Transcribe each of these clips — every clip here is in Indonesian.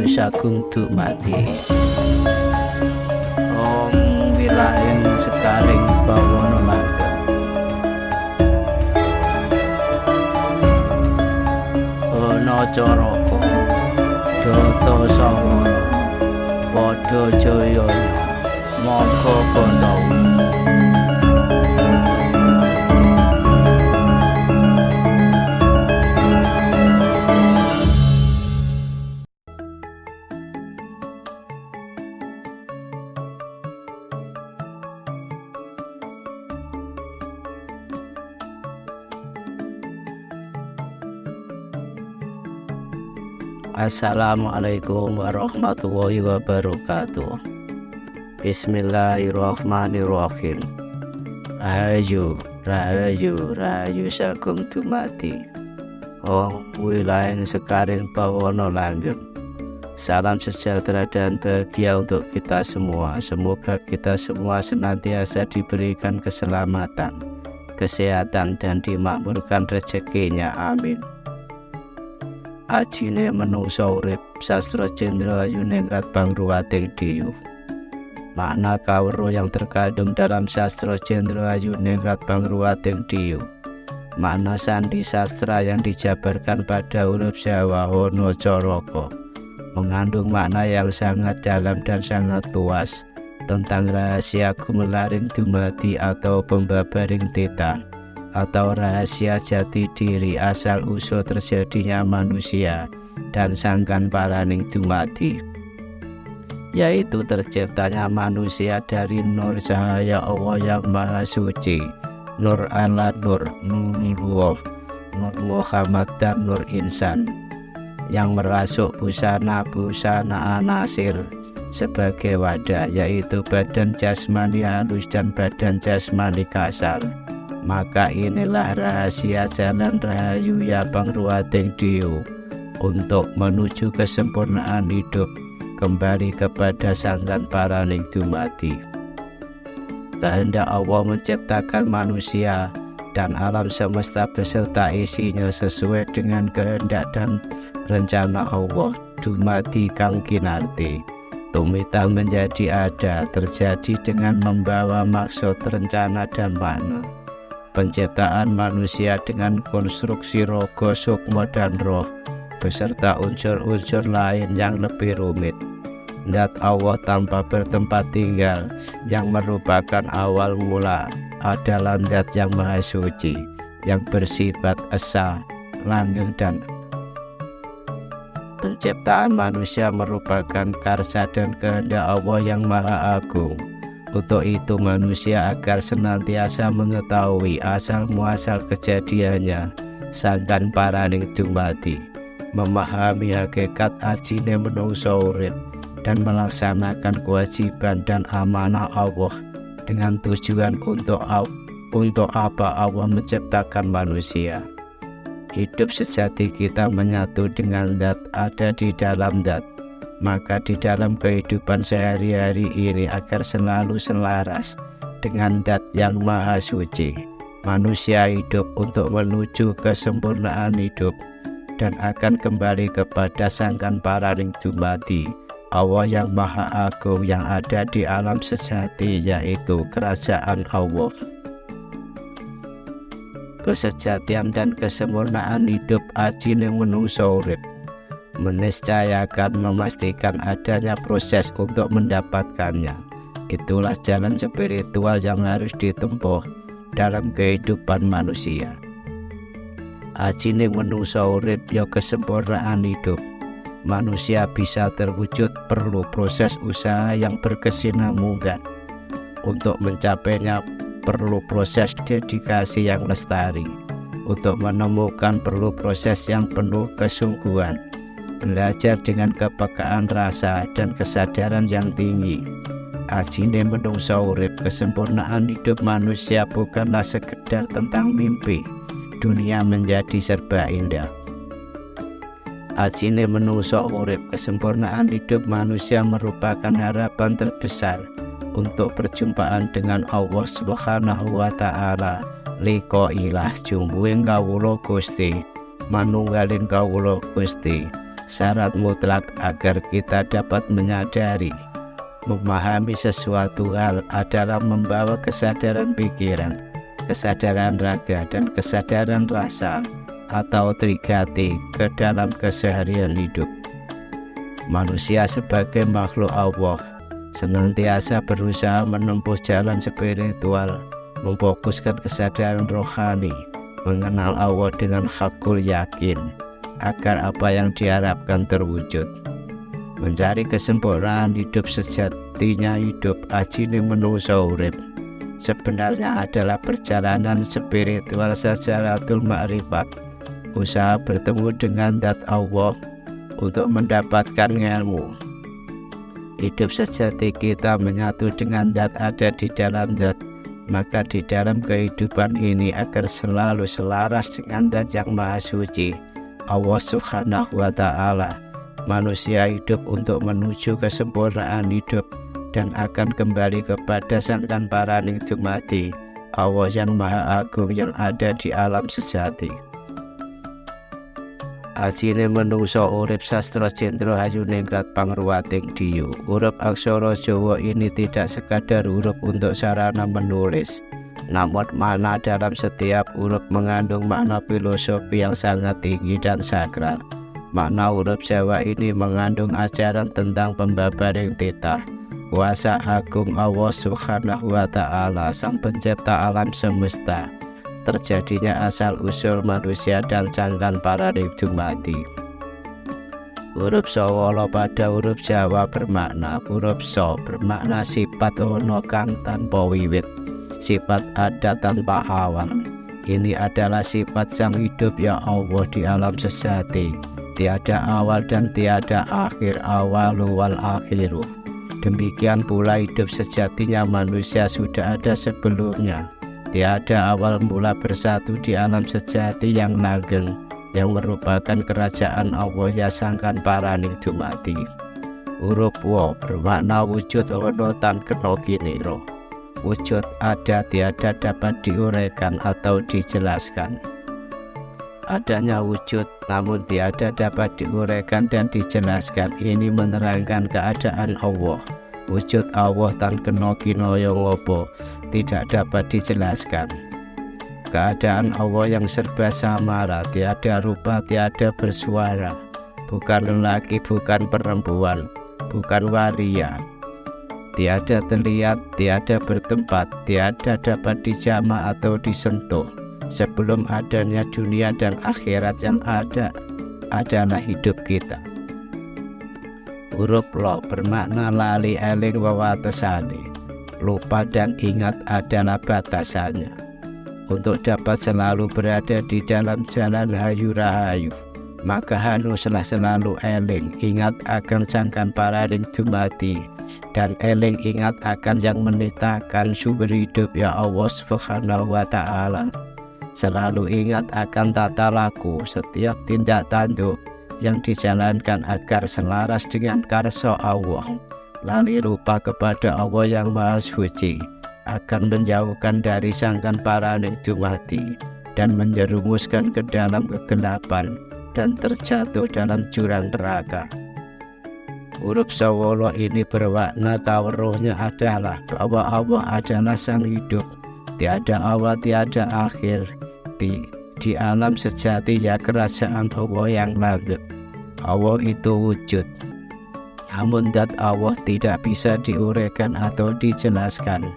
sagung dumadi Om wilayah sekaring bawana langgeng ana caraka Data Sawara padha jayana mangka Pandhawa Assalamualaikum warahmatullahi wabarakatuh. Bismillahirrahmanirrahim. Rahayu, rahayu, rahayu sagung dumadi Om wilayah sekaring bawana langgeng. Salam sejahtera dan bahagia untuk kita semua. Semoga kita semua senantiasa diberikan keselamatan, kesehatan, dan dimakmurkan rezekinya. Amin. Ajine menungsa urip sastra Jenderal Yuningrat Pangruwating Diyuh. Makna kawruh yang terkandung dalam sastra Jenderal Yuningrat Pangruwating Diyuh. Makna sandi sastra yang dijabarkan pada huruf Jawa Ana Caraka mengandung makna yang sangat dalam dan sangat luas tentang rahasia gumelaring dumadi atau pembabaring titah atau rahasia jati diri asal usul terjadinya manusia dan sangkan paraning dumadi, yaitu terciptanya manusia dari nur cahaya Allah yang maha suci, nur ala nur, nurullah, nur Muhammad, dan nur insan yang merasuk busana anasir sebagai wadah, yaitu badan jasmani halus dan badan jasmani kasar. Maka inilah rahasia jalan rahayu ya Pangruwating Diyuh untuk menuju kesempurnaan hidup kembali kepada sangkan paraning dumadi. Kehendak Allah menciptakan manusia dan alam semesta beserta isinya sesuai dengan kehendak dan rencana Allah dumadi kang kinarti tumitah menjadi ada terjadi dengan membawa maksud rencana dan makna. Penciptaan manusia dengan konstruksi rogo, sukma, dan roh beserta unsur-unsur lain yang lebih rumit. Zat Allah tanpa bertempat tinggal yang merupakan awal mula adalah zat yang maha suci, yang bersifat esa, langgeng, dan penciptaan manusia merupakan karsa dan kehendak Allah yang maha agung. Untuk itu manusia agar senantiasa mengetahui asal muasal kejadiannya sangkan paraning dumadi, memahami hakikat ajine menungsa urip dan melaksanakan kewajiban dan amanah Allah dengan tujuan untuk apa Allah menciptakan manusia. Hidup sejati kita menyatu dengan zat ada di dalam zat. Maka di dalam kehidupan sehari-hari ini agar selalu selaras dengan zat yang maha suci, manusia hidup untuk menuju kesempurnaan hidup dan akan kembali kepada sangkan paraning dumadi Allah yang maha agung yang ada di alam sejati, yaitu kerajaan Allah. Kesejatian dan kesempurnaan hidup ajine menungsa urip meniscayakan memastikan adanya proses untuk mendapatkannya. Itulah jalan spiritual yang harus ditempuh dalam kehidupan manusia. Ajine menungsa urip ya kesempurnaan hidup. Manusia bisa terwujud perlu proses usaha yang berkesinambungan. Untuk mencapainya perlu proses dedikasi yang lestari. Untuk menemukan perlu proses yang penuh kesungguhan. Belajar dengan kepekaan rasa dan kesadaran yang tinggi. Ajine menungsa urip, kesempurnaan hidup manusia bukanlah sekedar tentang mimpi dunia menjadi serba indah. Ajine menungsa urip, kesempurnaan hidup manusia merupakan harapan terbesar untuk perjumpaan dengan Allah Subhanahu wa Ta'ala. Liko ilah jumbuing kawula Gusti, manunggalin kawula Gusti. syarat mutlak agar kita dapat menyadari, memahami sesuatu hal adalah membawa kesadaran pikiran, kesadaran raga, dan kesadaran rasa atau trigati ke dalam keseharian hidup. Manusia sebagai makhluk Allah senantiasa berusaha menempuh jalan spiritual, memfokuskan kesadaran rohani, mengenal Allah dengan hakul yakin, agar apa yang diharapkan terwujud. Mencari kesempurnaan hidup sejatinya hidup ajine manungsa urip sebenarnya adalah perjalanan spiritual sajaratul ma'rifat, usaha bertemu dengan zat Allah untuk mendapatkan ilmu. Hidup sejati kita menyatu dengan zat ada di dalam zat, maka di dalam kehidupan ini agar selalu selaras dengan zat yang maha suci, Allah Subhanahu wa Ta'ala. Manusia hidup untuk menuju kesempurnaan hidup dan akan kembali kepada Sang Paraning Dumadi, Allah yang Maha Agung yang ada di alam sejati. Ajine manungsa urip sastra Jendra Hayuningrat Pangruwating Diyu. Huruf aksara Jawa ini tidak sekadar huruf untuk sarana menulis, namun makna dalam setiap huruf mengandung makna filosofi yang sangat tinggi dan sakral. Makna huruf Jawa ini mengandung ajaran tentang pembabaring titah, kuasa agung Allah Subhanahu wa Ta'ala, Sang Pencipta alam semesta, terjadinya asal-usul manusia dan Sang Paraning Dumadi. Huruf Sawala pada huruf Jawa bermakna huruf So bermakna sifat ono kang tanpa wiwit, sifat ada tanpa awal. Ini adalah sifat sang hidup ya Allah di alam sejati, tiada awal dan tiada akhir, awalu wal akhiru. Demikian pula hidup sejatinya manusia sudah ada sebelumnya, tiada awal mula bersatu di alam sejati yang langgeng, yang merupakan kerajaan Allah ya Sang Paraning Dumadi. Huruf Wa bermakna wujud ono tan kena kiniro, wujud ada tiada dapat diuraikan atau dijelaskan. Adanya wujud namun tiada dapat diuraikan dan dijelaskan, ini menerangkan keadaan Allah. Wujud Allah tan kena kinaya ngopo tidak dapat dijelaskan. Keadaan Allah yang serba samara, tiada rupa, tiada bersuara, bukan lelaki, bukan perempuan, bukan waria, tiada terlihat, tiada bertempat, tiada dapat dijamah atau disentuh. Sebelum adanya dunia dan akhirat yang ada adalah hidup kita. Huruf Lo bermakna lali eling wewatesane, lupa dan ingat adalah batasannya. Untuk dapat selalu berada di dalam jalan hayu rahayu, maka haruslah selalu eling ingat akan Sang Paraning Dumadi, dan eling ingat akan yang menitahkan sumber hidup ya Allah Subhanahu wa Ta'ala. Selalu ingat akan tata laku setiap tindak tanduk yang dijalankan agar selaras dengan karsa Allah. Lali lupa kepada Allah yang Maha Suci akan menjauhkan dari Sang Paraning Dumadi dan menjerumuskan ke dalam kegelapan dan terjatuh dalam jurang neraka. Huruf Sawala ini bermakna kawruhnya adalah bahwa Allah adalah Sang hidup, tiada awal tiada akhir. Di alam sejati ya kerajaan Allah yang langgeng. Allah itu wujud, namun zat Allah tidak bisa diuraikan atau dijelaskan.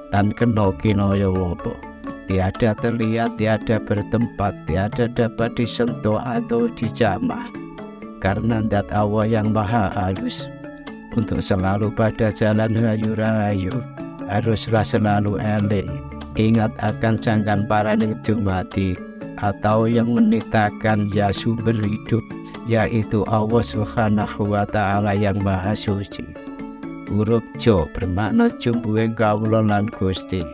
Tan kena kinaya ngopo, tiada terlihat, tiada bertempat, tiada dapat disentuh atau dijamah. Karena zat Allah yang maha halus, untuk selalu pada jalan hayu rahayu haruslah selalu eling ingat akan Sang Paraning Dumadi, atau yang menitahkan ya sumber hidup, yaitu Allah Subhanahu wa Ta'ala yang Maha Suci. Huruf Jo bermakna jumbuhing kawula lan Gusti,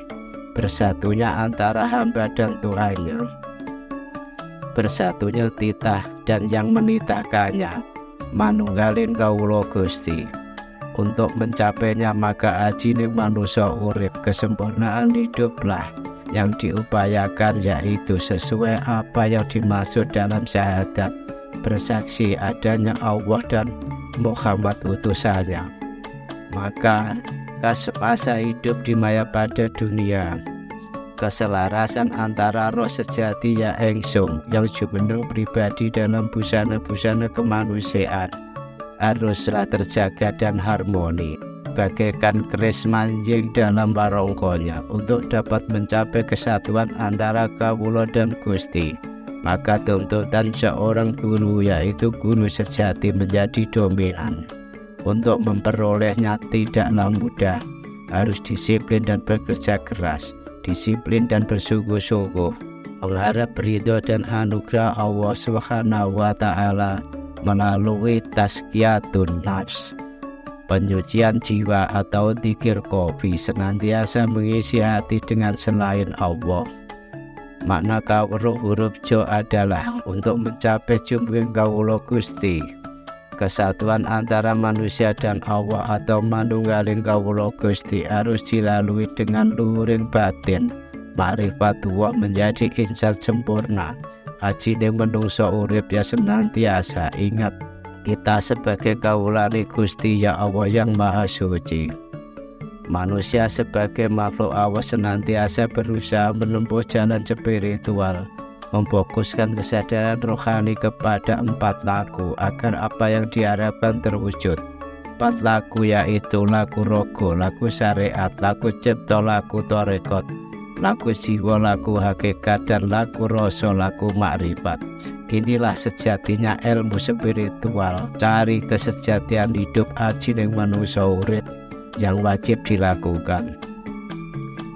bersatunya antara hamba dan Tuhannya, bersatunya titah dan yang menitahkannya, manunggalin kawula Gusti. Untuk mencapainya maka ajine manusia urip, kesempurnaan hiduplah yang diupayakan, yaitu sesuai apa yang dimaksud dalam syahadat bersaksi adanya Allah dan Muhammad utusannya. Maka semasa hidup di maya pada dunia, keselarasan antara roh sejati ya engsung yang jumeneng pribadi dalam busana-busana kemanusiaan haruslah terjaga dan harmoni, bagaikan keris manjing dalam warongkonya untuk dapat mencapai kesatuan antara kawula dan Gusti. Maka tuntutan seorang guru, yaitu guru sejati, menjadi dominan. Untuk memperolehnya tidaklah mudah, harus disiplin dan bekerja keras, disiplin dan bersungguh-sungguh, mengharap ridho dan anugerah Allah SWT melalui tazkiyatun nafs, penyucian jiwa atau dzikir qalbi, senantiasa mengisi hati dengan selain Allah. Makna kawruh huruf Jo adalah untuk mencapai jumbeng kawula Gusti, kesatuan antara manusia dan Allah atau manunggaling kawula Gusti harus dilalui dengan luhuring batin. Ma'rifatullah menjadi insan sempurna. Ajine menungso urip ya senantiasa ingat kita sebagai kawulane Gusti ya Allah yang Maha Suci. Manusia sebagai makhluk Allah senantiasa berusaha menempuh jalan spiritual, memfokuskan kesadaran rohani kepada 4 laku agar apa yang diharapkan terwujud. 4 laku yaitu laku rogo, laku syariat, laku cipta, laku torekot, laku jiwa, laku hakikat, dan laku rasa, laku makrifat. Inilah sejatinya ilmu spiritual. Cari kesejatian hidup ajining manungsa urip yang wajib dilakukan.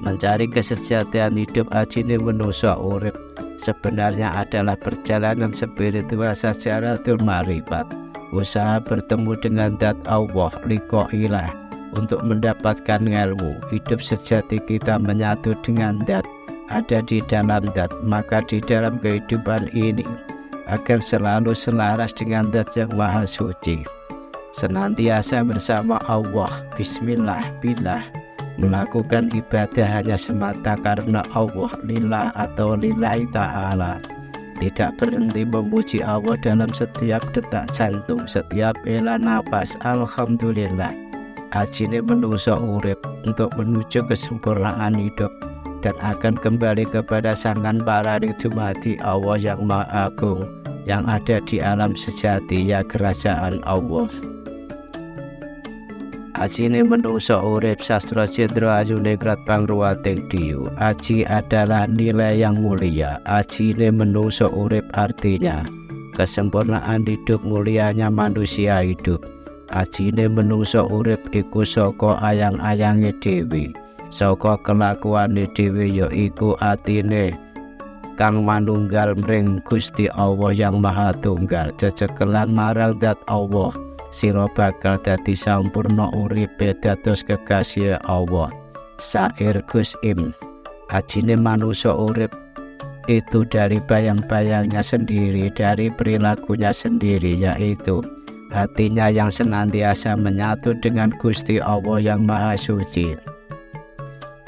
Mencari kesejatian hidup ajining manungsa urip sebenarnya adalah perjalanan spiritual syaratul ma'rifat, usaha bertemu dengan zat Allah liqailah untuk mendapatkan ilmu. Hidup sejati kita menyatu dengan zat, ada di dalam zat. Maka di dalam kehidupan ini agar selalu selaras dengan zat yang Maha Suci, senantiasa bersama Allah, bismillah, billah, melakukan ibadah hanya semata karena Allah, lillah atau lillahi ta'ala, tidak berhenti memuji Allah dalam setiap detak jantung, setiap hela nafas. Alhamdulillah, ajine menungso urip untuk menuju kesempurnaan hidup dan akan kembali kepada sangan paraning dumadi Allah yang Maha Agung yang ada di alam sejati ya kerajaan Allah. Ajine menungso urip sastra Cendra Ayu Ningrat Pangruwating Diyu. Aji adalah nilai yang mulia. Ajine menungso urip artinya kesempurnaan hidup, mulianya manusia hidup. Ajine menungso urip iku saka ayang-ayange dhewe, saka kelakuane dhewe yaiku atine kang manunggal mring Gusti Allah yang Maha Tunggal. Jecekelan marang zat Allah, sira bakal dadi sampurna uripe dados kekasih Allah. Sair Gus Im. Ajine manusia urip itu dari bayang-bayangnya sendiri, dari perilakunya sendiri, yaitu hatinya yang senantiasa menyatu dengan Gusti Allah yang Maha Suci.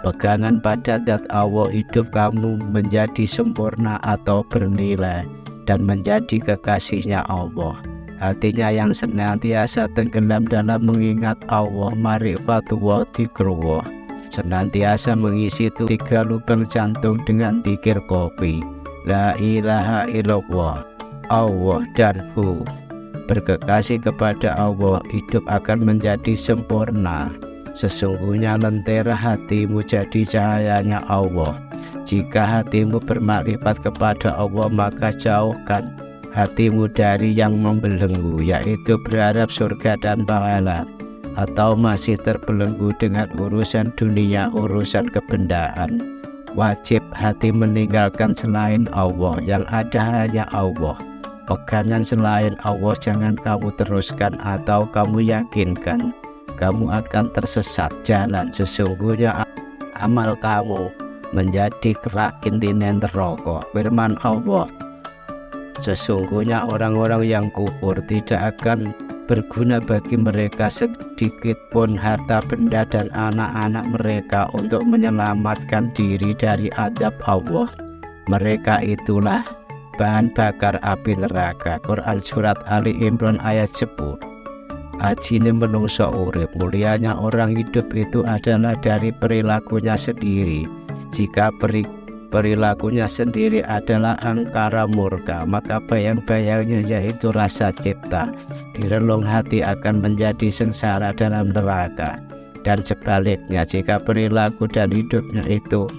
Pegangan pada zat Allah, hidup kamu menjadi sempurna atau bernilai dan menjadi kekasihnya Allah. Hatinya yang senantiasa tenggelam dalam mengingat Allah, ma'rifatullah, dzikrullah, senantiasa mengisi 3 lubang jantung dengan dzikir qalbi, la ilaha illallah, Allah dan Hu. Berkekasih kepada Allah, hidup akan menjadi sempurna. Sesungguhnya lentera hatimu jadi cahayanya Allah. Jika hatimu bermakrifat kepada Allah, maka jauhkan hatimu dari yang membelenggu, yaitu berharap surga dan pahala, atau masih terbelenggu dengan urusan dunia, urusan kebendaan. Wajib hati meninggalkan selain Allah, yang ada hanya Allah. Pegangan selain Allah jangan kamu teruskan atau kamu yakinkan. Kamu akan tersesat jalan. Sesungguhnya amal kamu menjadi kerak intinen neraka. Firman Allah, sesungguhnya orang-orang yang kufur tidak akan berguna bagi mereka sedikit pun harta benda dan anak-anak mereka untuk menyelamatkan diri dari azab Allah. Mereka itulah bahan bakar api neraka. Quran surat Ali Imran ayat 10. Ajine menungso urip, mulianya orang hidup itu adalah dari perilakunya sendiri. Jika perilakunya sendiri adalah angkara murka, maka bayang-bayangnya yaitu rasa cipta di relung hati akan menjadi sengsara dalam neraka. Dan sebaliknya, jika perilaku dan hidupnya itu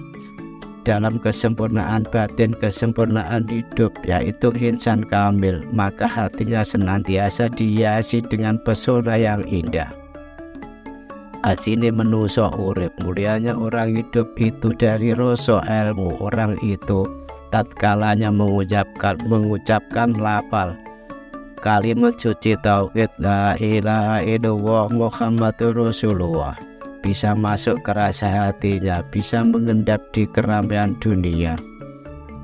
dalam kesempurnaan batin, kesempurnaan hidup, yaitu insan kamil, maka hatinya senantiasa dihiasi dengan pesona yang indah. Ajine menungso urip, mulianya orang hidup itu dari rasa ilmu. Orang itu tatkalanya mengucapkan lafal kalimat suci tauhid la ilaha illallah Muhammadur Rasulullah, bisa masuk ke rasa hatinya, bisa mengendap di keramaian dunia.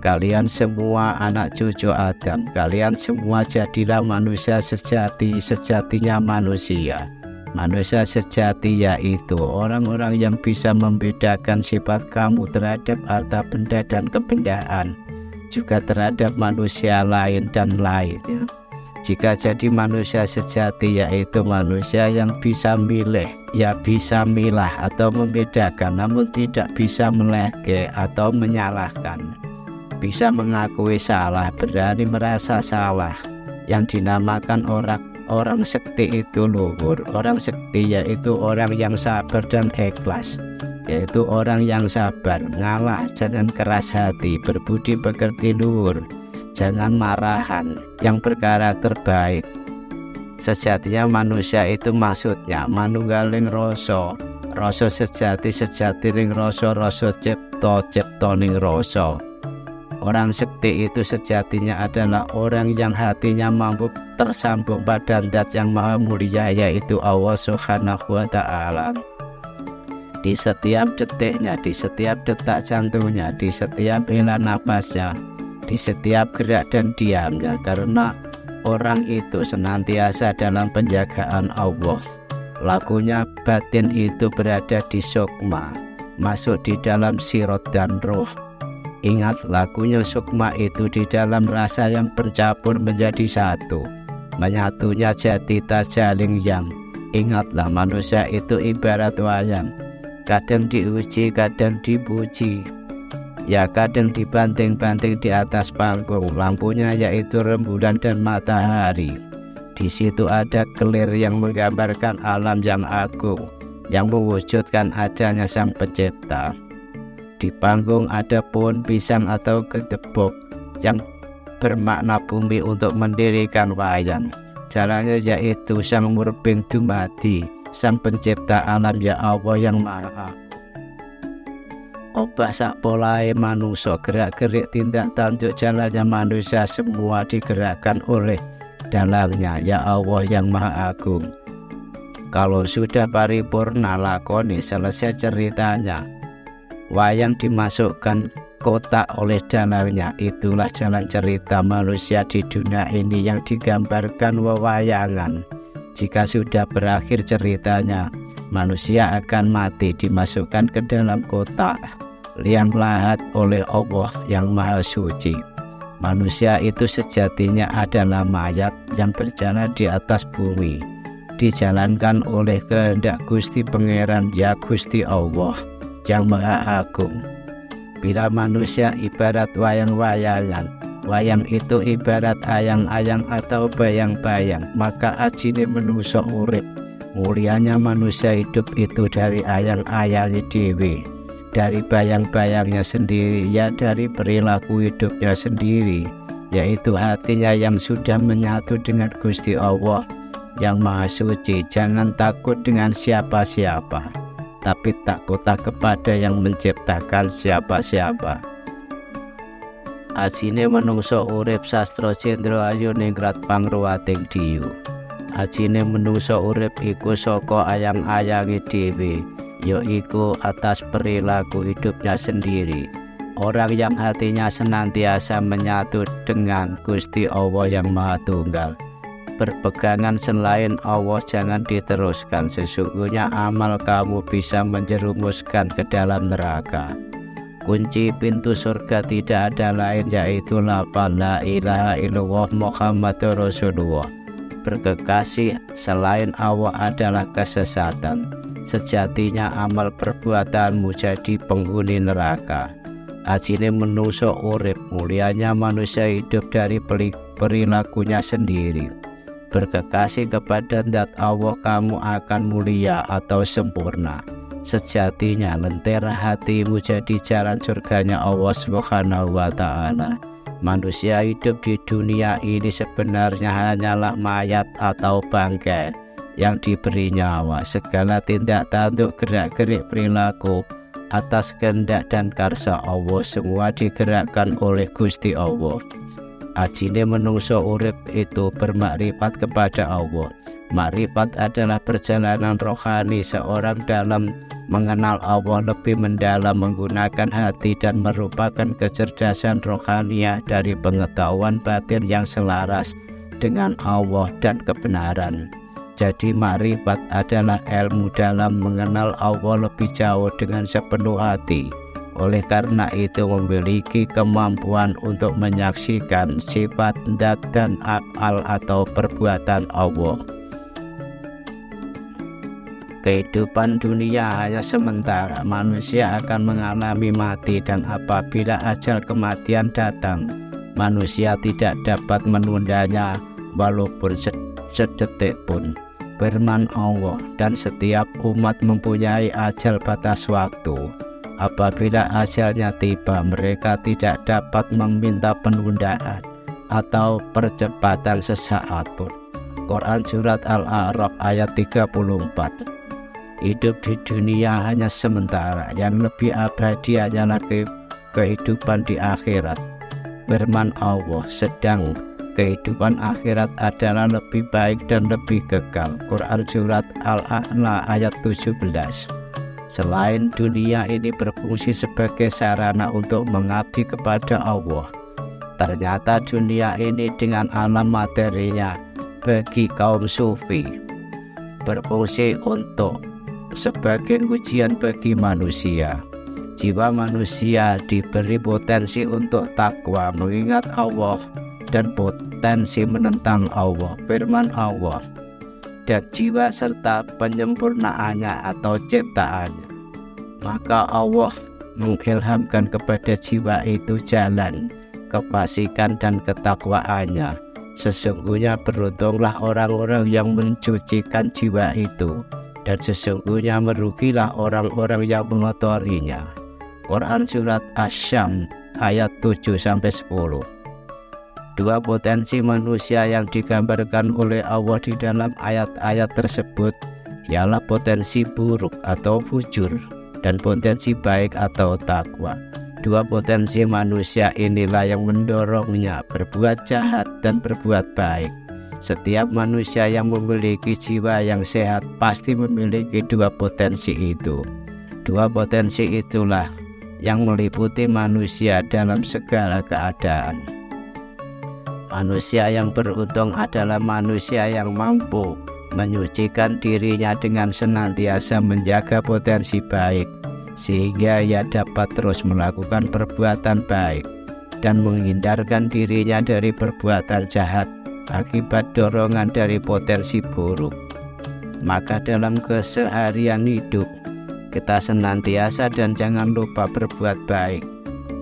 Kalian semua anak cucu Adam, kalian semua jadilah manusia sejatinya manusia. Manusia sejati yaitu orang-orang yang bisa membedakan sifat kamu terhadap harta benda dan kebendaan, juga terhadap manusia lain dan lainnya. Jika jadi manusia sejati yaitu manusia yang bisa milih, ya bisa milah atau membedakan, namun tidak bisa melehke atau menyalahkan. Bisa mengakui salah, berani merasa salah. Yang dinamakan orang sekti itu luhur. Orang sekti yaitu orang yang sabar dan ikhlas, yaitu orang yang sabar, ngalah, jangan keras hati, berbudi pekerti luhur, jangan marahan, yang berkarakter baik. Sejatinya manusia itu maksudnya manunggaling rasa sejati ning rasa cipta ning rasa. Orang sekti itu sejatinya adalah orang yang hatinya mampu tersambung pada zat yang maha mulia, yaitu Allah Subhanahu wa Ta'ala. Di setiap detiknya, di setiap detak jantungnya, di setiap hela nafasnya, di setiap gerak dan diamnya, karena orang itu senantiasa dalam penjagaan Allah. Lakunya batin itu berada di sukma, masuk di dalam sirot dan roh. Ingat, lakunya sukma itu di dalam rasa yang bercampur menjadi satu, menyatunya jati tajaling yang. Ingatlah, manusia itu ibarat wayang, kadang diuji, kadang dipuji, ya kadang dibanting-banting di atas panggung. Lampunya yaitu rembulan dan matahari. Di situ ada kelir yang menggambarkan alam yang agung, yang mewujudkan adanya Sang Pencipta. Di panggung ada pohon pisang atau gedebok yang bermakna bumi untuk mendirikan wayang. Jalannya yaitu Sang Murbin Dumadi, Sang Pencipta alam, ya Allah yang Maha. Obah sak polahe manusia, gerak-gerik tindak tanduk jalannya manusia semua digerakkan oleh dalangnya, ya Allah yang Maha Agung. Kalau sudah paripurna lakoni, selesai ceritanya, wayang dimasukkan kotak oleh dalangnya. Itulah jalan cerita manusia di dunia ini yang digambarkan wewayangan. Jika sudah berakhir ceritanya, manusia akan mati, dimasukkan ke dalam kotak liang lahat oleh Allah yang Maha Suci. Manusia itu sejatinya adalah mayat yang berjalan di atas bumi, dijalankan oleh kehendak Gusti Pangeran, ya Gusti Allah yang Maha Agung. Bila manusia ibarat wayang-wayangan, wayang itu ibarat ayang-ayang atau bayang-bayang, maka ajine menungso urip, mulianya manusia hidup itu dari ayang-ayangnya dewi, dari bayang-bayangnya sendiri, ya dari perilaku hidupnya sendiri, yaitu hatinya yang sudah menyatu dengan Gusti Allah yang Maha Suci. Jangan takut dengan siapa-siapa, tapi takutlah kepada yang menciptakan siapa-siapa. Ajine menungso urip sastra cendra ayu ningrat pangruwating diyu. Ajine menungso urip iku saka ayang-ayange dhewe, yaiku atas perilaku hidupnya sendiri. Orang yang hatinya senantiasa menyatu dengan Gusti Allah yang Maha Tunggal. Berpegangan selain Allah jangan diteruskan, sesungguhnya amal kamu bisa menjerumuskan ke dalam neraka. Kunci pintu surga tidak ada lain, yaitu la ilaha illallah Muhammadur Rasulullah. Berkekasih selain Allah adalah kesesatan. Sejatinya amal perbuatanmu jadi penghuni neraka. Ajine menungso urip, mulianya manusia hidup dari perilakunya sendiri. Berkekasih kepada zat Allah kamu akan mulia atau sempurna. Sejatinya lentera hatimu jadi jalan surganya Allah Subhanahu wa ta'ala. Manusia hidup di dunia ini sebenarnya hanyalah mayat atau bangkai yang diberi nyawa. Segala tindak tanduk gerak-gerik perilaku atas kehendak dan karsa Allah semua digerakkan oleh Gusti Allah. Ajine menungso urip itu bermakrifat kepada Allah. Makrifat adalah perjalanan rohani seorang dalam mengenal Allah lebih mendalam, menggunakan hati dan merupakan kecerdasan rohaniah dari pengetahuan batin yang selaras dengan Allah dan kebenaran. Jadi makrifat adalah ilmu dalam mengenal Allah lebih jauh dengan sepenuh hati. Oleh karena itu memiliki kemampuan untuk menyaksikan sifat, zat dan af'al atau perbuatan Allah. Kehidupan dunia hanya sementara. Manusia akan mengalami mati, dan apabila ajal kematian datang, manusia tidak dapat menundanya walaupun sedetik pun. Firman Allah, dan setiap umat mempunyai ajal batas waktu. Apabila ajalnya tiba, mereka tidak dapat meminta penundaan atau percepatan sesaat pun. Quran Surat Al-A'raf ayat 34. Hidup di dunia hanya sementara, yang lebih abadi hanyalah kehidupan di akhirat. Firman Allah, sedang kehidupan akhirat adalah lebih baik dan lebih kekal. Quran Surat Al-A'la ayat 17. Selain dunia ini berfungsi sebagai sarana untuk mengabdi kepada Allah, ternyata dunia ini dengan alam materinya bagi kaum sufi berfungsi untuk sebagai ujian bagi manusia. Jiwa manusia diberi potensi untuk takwa, mengingat Allah, dan potensi menentang Allah, firman Allah, dan jiwa serta penyempurnaannya atau ciptaannya. Maka Allah mengilhamkan kepada jiwa itu jalan kefasikan dan ketakwaannya. Sesungguhnya beruntunglah orang-orang yang mencucikan jiwa itu, dan sesungguhnya merugilah orang-orang yang mengotorinya. Quran Surat Asy-Syams ayat 7-10. Dua potensi manusia yang digambarkan oleh Allah di dalam ayat-ayat tersebut ialah potensi buruk atau fujur dan potensi baik atau takwa. Dua potensi manusia inilah yang mendorongnya berbuat jahat dan berbuat baik. Setiap manusia yang memiliki jiwa yang sehat pasti memiliki dua potensi itu. Dua potensi itulah yang meliputi manusia dalam segala keadaan. Manusia yang beruntung adalah manusia yang mampu menyucikan dirinya dengan senantiasa menjaga potensi baik, sehingga ia dapat terus melakukan perbuatan baik dan menghindarkan dirinya dari perbuatan jahat akibat dorongan dari potensi buruk. Maka dalam keseharian hidup kita senantiasa dan jangan lupa berbuat baik.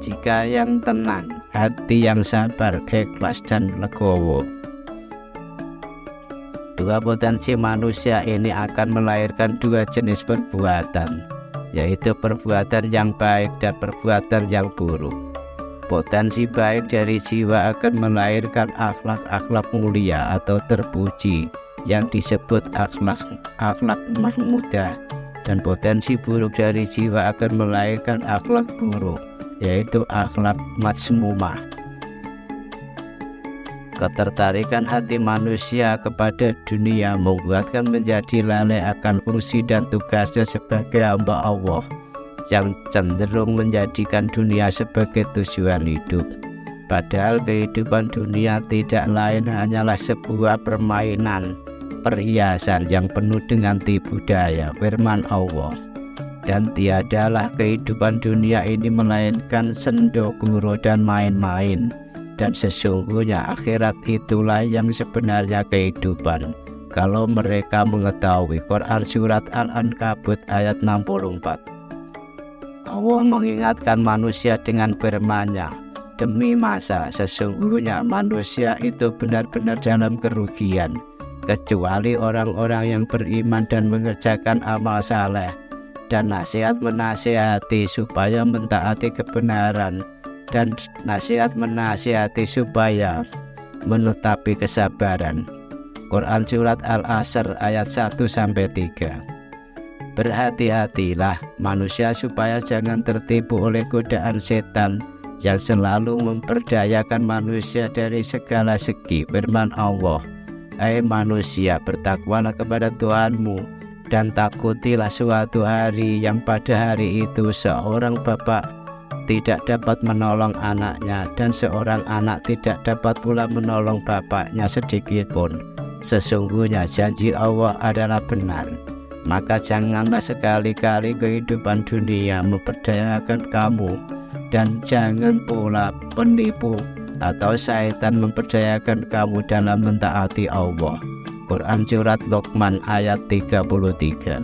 Jika yang tenang, hati yang sabar, ikhlas dan legowo. Dua potensi manusia ini akan melahirkan dua jenis perbuatan, yaitu perbuatan yang baik dan perbuatan yang buruk. Potensi baik dari jiwa akan melahirkan akhlak-akhlak mulia atau terpuji yang disebut akhlak mahmudah, dan potensi buruk dari jiwa akan melahirkan akhlak buruk, yaitu akhlak mazmumah. Ketertarikan hati manusia kepada dunia membuatkan menjadi lalai akan fungsi dan tugasnya sebagai hamba Allah, yang cenderung menjadikan dunia sebagai tujuan hidup. Padahal kehidupan dunia tidak lain hanyalah sebuah permainan perhiasan yang penuh dengan tipu daya, firman Allah. Dan tiadalah kehidupan dunia ini melainkan sendo gurau dan main-main. Dan sesungguhnya akhirat itulah yang sebenarnya kehidupan, kalau mereka mengetahui. Quran Surat Al-Ankabut ayat 64. Allah mengingatkan manusia dengan firman-Nya, demi masa sesungguhnya manusia itu benar-benar dalam kerugian, kecuali orang-orang yang beriman dan mengerjakan amal saleh, dan nasihat menasihati supaya mentaati kebenaran, dan nasihat menasihati supaya menetapi kesabaran. Quran Surat Al-Asr ayat 1-3. Berhati-hatilah manusia supaya jangan tertipu oleh godaan setan yang selalu memperdayakan manusia dari segala segi. Firman Allah, hai manusia, bertakwalah kepada Tuhanmu dan takutilah suatu hari yang pada hari itu seorang bapak tidak dapat menolong anaknya dan seorang anak tidak dapat pula menolong bapaknya sedikit pun. Sesungguhnya janji Allah adalah benar. Maka janganlah sekali-kali kehidupan dunia memperdayakan kamu, dan jangan pula penipu atau syaitan memperdayakan kamu dalam mentaati Allah. Quran Surat Luqman ayat 33.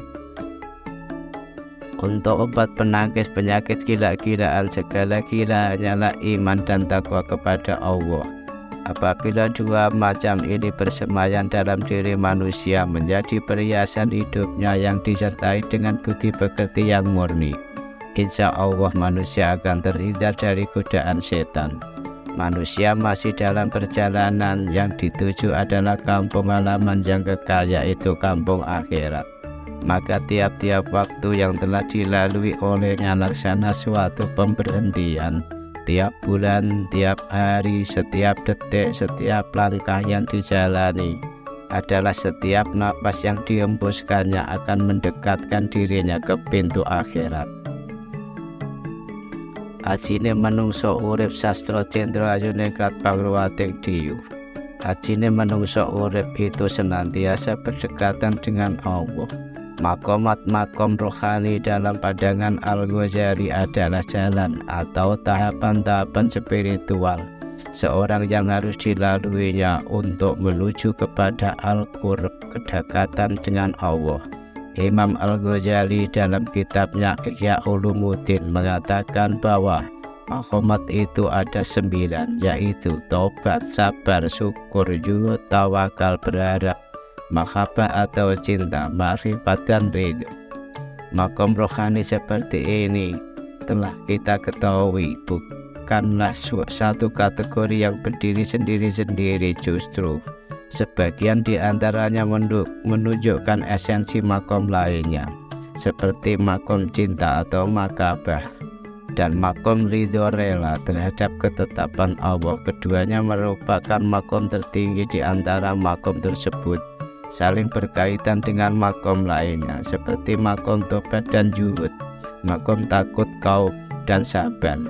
Untuk obat penangkis penyakit gila-gilaan segala gila hanyalah iman dan takwa kepada Allah. Apabila dua macam ini bersemayam dalam diri manusia menjadi perhiasan hidupnya yang disertai dengan budi pekerti yang murni, insya Allah manusia akan terhindar dari godaan setan. Manusia masih dalam perjalanan yang dituju adalah kampung halaman yang kekal, yaitu kampung akhirat. Maka tiap-tiap waktu yang telah dilalui olehnya laksana suatu pemberhentian. Tiap bulan, tiap hari, setiap detik, setiap langkah yang dijalani adalah setiap napas yang dihembuskannya akan mendekatkan dirinya ke pintu akhirat. Ajine manungsa urip sastra Cendra Ayu Ningrat Pangruwating Diyu. Ajine manungsa urip itu senantiasa berdekatan dengan Allah. Makomat-makom rohani dalam pandangan Al-Ghazali adalah jalan atau tahapan-tahapan spiritual seorang yang harus dilaluinya untuk menuju kepada Al-Qurb, kedekatan dengan Allah. Imam Al-Ghazali dalam kitabnya Ihya Ulumuddin mengatakan bahwa makomat itu ada 9, yaitu taubat, sabar, syukur, juhud, tawakal, berharap, mahabbah atau cinta, ma'rifat dan ridho. Makom rohani seperti ini telah kita ketahui bukanlah satu kategori yang berdiri sendiri-sendiri, justru sebagian di antaranya menunjukkan esensi makom lainnya, seperti makom cinta atau makabah dan makom ridho rela terhadap ketetapan Allah. Keduanya merupakan makom tertinggi di antara makom tersebut, saling berkaitan dengan makom lainnya seperti makom tobat dan juhud, makom takut, khauf, dan sabar.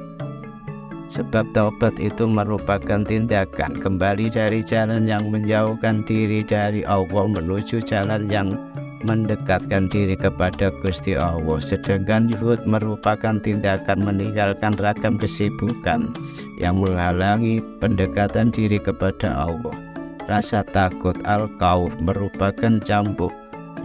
Sebab taubat itu merupakan tindakan kembali dari jalan yang menjauhkan diri dari Allah menuju jalan yang mendekatkan diri kepada Gusti Allah. Sedangkan juhud merupakan tindakan meninggalkan ragam kesibukan yang menghalangi pendekatan diri kepada Allah. Rasa takut al-khauf merupakan cambuk